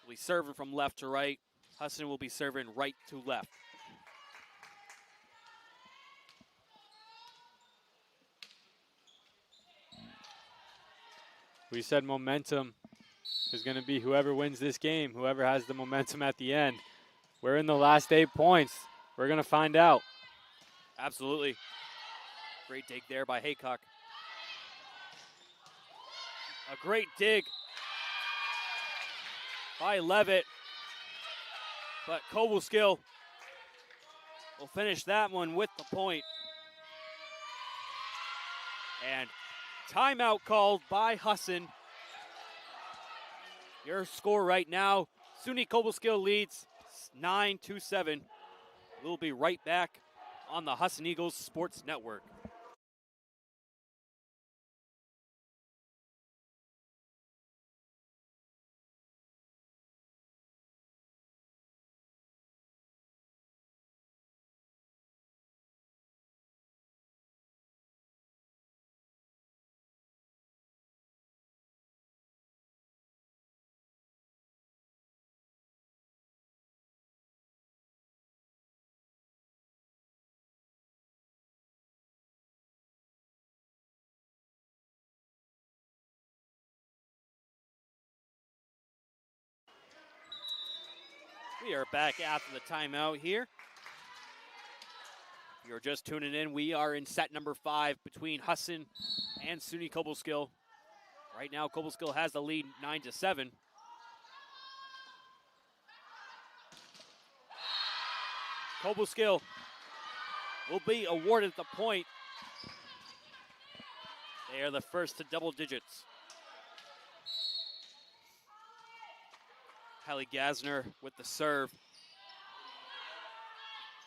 Will be serving from left to right. Husson will be serving right to left. We said momentum is going to be whoever wins this game, whoever has the momentum at the end. We're in the last 8 points. We're going to find out. Absolutely. Great dig there by Haycock. A great dig by Levitt. But Cobleskill will finish that one with the point. And timeout called by Husson. Your score right now, SUNY Cobleskill leads 9-7. We'll be right back on the Husson Eagles Sports Network. We are back after the timeout here. If you're just tuning in, we are in set number 5 between Husson and SUNY Cobleskill. Right now, Cobleskill has the lead 9-7. Cobleskill will be awarded the point. They are the first to double digits. Hallie Gasner with the serve.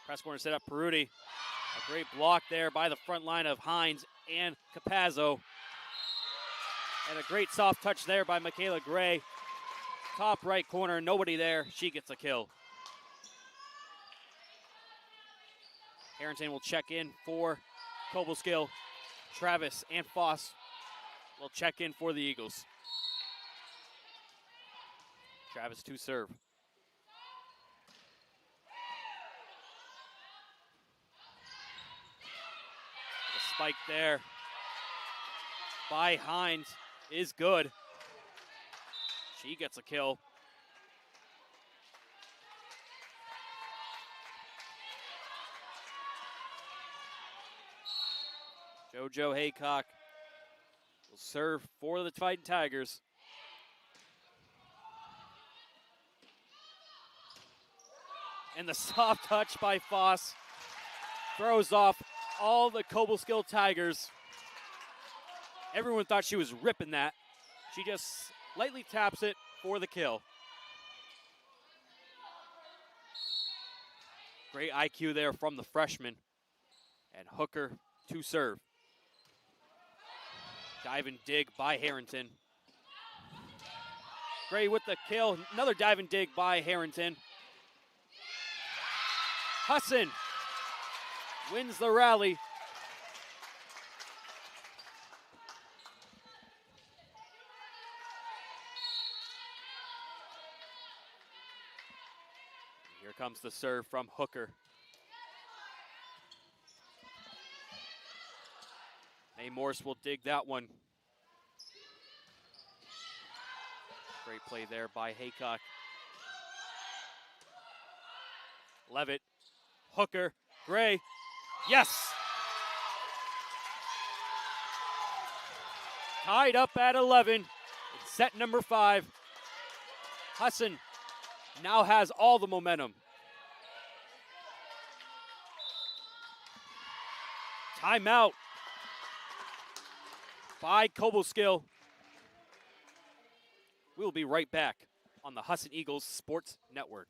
Press corner set up Peruti. A great block there by the front line of Hines and Capazzo. And a great soft touch there by Michaela Gray. Top right corner, nobody there. She gets a kill. Harrington will check in for Cobleskill. Travis and Foss will check in for the Eagles. Travis to serve. The spike there by Hines is good. She gets a kill. JoJo Haycock will serve for the Fighting Tigers. And the soft touch by Foss throws off all the Cobleskill Tigers. Everyone thought she was ripping that. She just lightly taps it for the kill. Great IQ there from the freshman. And Hooker to serve. Dive and dig by Harrington. Gray with the kill. Another dive and dig by Harrington. Husson wins the rally. Here comes the serve from Hooker. May Morse will dig that one. Great play there by Haycock. Levitt, Hooker, Gray, yes! Tied up at 11, it's set number 5. Husson now has all the momentum. Timeout by Cobleskill. We'll be right back on the Husson Eagles Sports Network.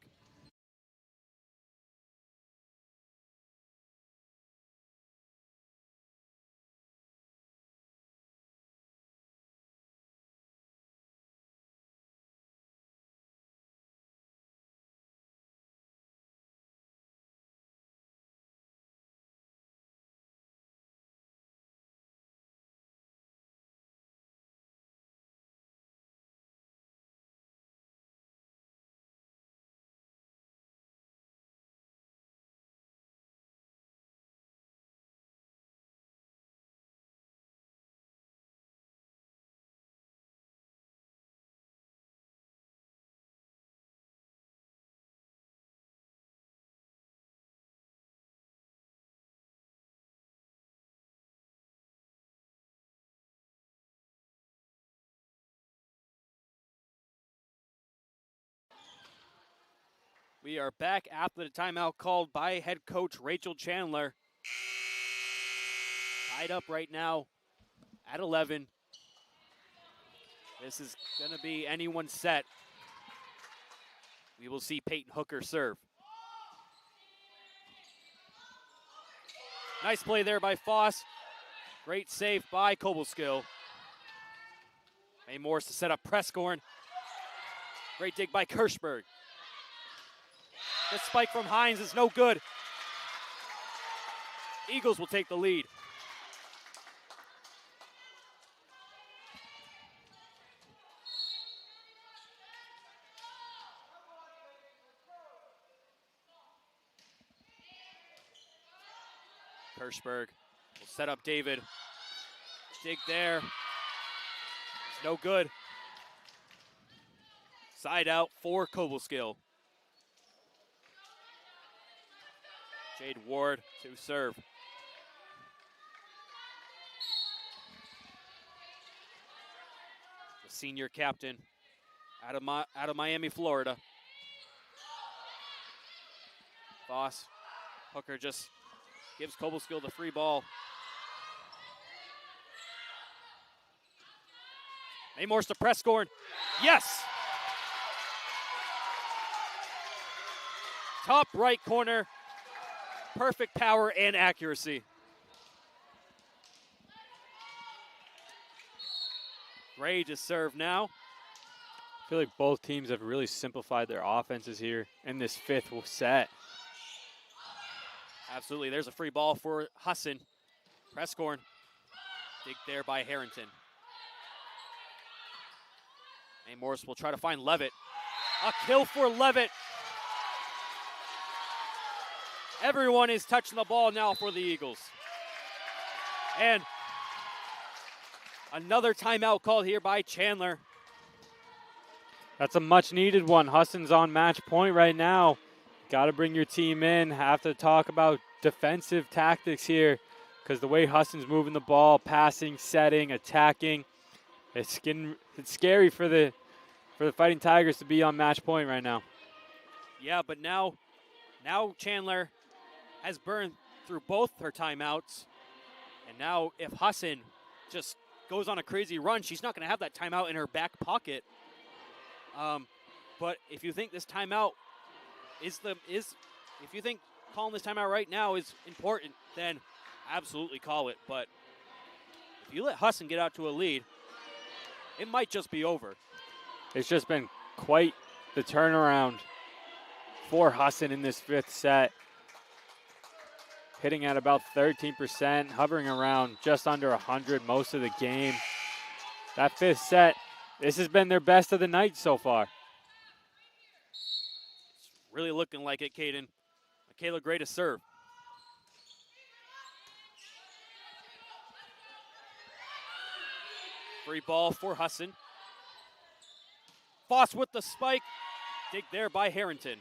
We are back after the timeout called by head coach Rachel Chandler. Tied up right now at 11. This is going to be anyone's set. We will see Peyton Hooker serve. Nice play there by Foss. Great save by Cobleskill. May Morris to set up Prescorn. Great dig by Kirschberg. The spike from Hines is no good. Eagles will take the lead. Kirschberg will set up David. Dig there. It's no good. Side out for Cobleskill. Jade Ward to serve. The senior captain out of Miami, Florida. Foss. Hooker just gives Cobleskill the free ball. Maymorse to Prescorn. Yes! Top right corner. Perfect power and accuracy. Gray to serve now. I feel like both teams have really simplified their offenses here in this fifth set. Absolutely. There's a free ball for Husson. Prescorn. Dig there by Harrington. Maymorse will try to find Levitt. A kill for Levitt. Everyone is touching the ball now for the Eagles. And another timeout called here by Chandler. That's a much needed one. Husson's on match point right now. Got to bring your team in. Have to talk about defensive tactics here because the way Husson's moving the ball, passing, setting, attacking, it's scary for the Fighting Tigers to be on match point right now. Yeah, but now Chandler has burned through both her timeouts. And now if Husson just goes on a crazy run, she's not going to have that timeout in her back pocket. But if you think this timeout if you think calling this timeout right now is important, then absolutely call it. But if you let Husson get out to a lead, it might just be over. It's just been quite the turnaround for Husson in this fifth set. Hitting at about 13%, hovering around just under 100 most of the game. That fifth set, this has been their best of the night so far. It's really looking like it, Caden. Michaela Gray to serve. Free ball for Husson. Foss with the spike. Dig there by Harrington.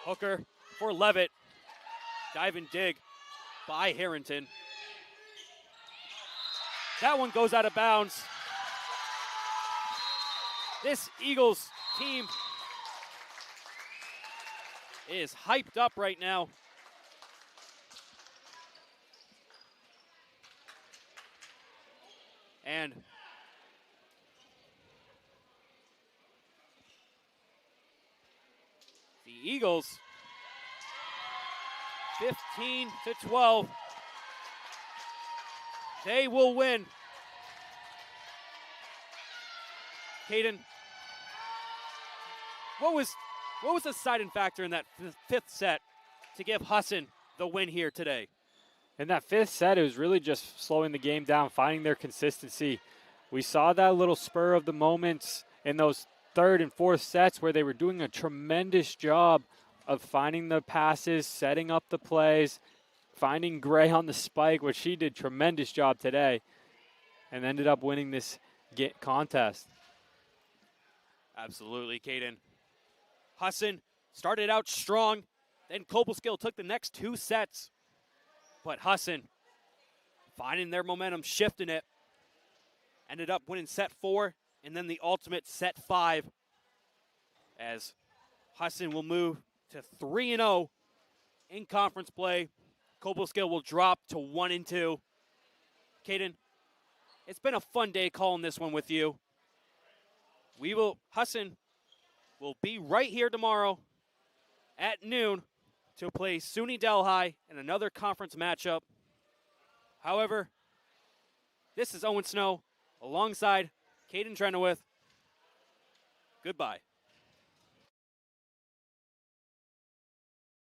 Hooker for Levitt. Dive and dig by Harrington. That one goes out of bounds. This Eagles team is hyped up right now. And the Eagles, 15-12. They will win. Caden, what was the deciding factor in that fifth set to give Husson the win here today? In that fifth set, it was really just slowing the game down, finding their consistency. We saw that little spur of the moments in those third and fourth sets where they were doing a tremendous job of finding the passes, setting up the plays, finding Gray on the spike, which she did tremendous job today, and ended up winning this contest. Absolutely, Caden. Husson started out strong, then Cobleskill took the next two sets. But Husson, finding their momentum, shifting it, ended up winning set 4 and then the ultimate set 5 as Husson will move to 3-0 in conference play. Cobleskill will drop to 1-2. Caden, it's been a fun day calling this one with you. Husson will be right here tomorrow at noon to play SUNY Delhi in another conference matchup. However, this is Owen Snow alongside Caden Trenowith. Goodbye.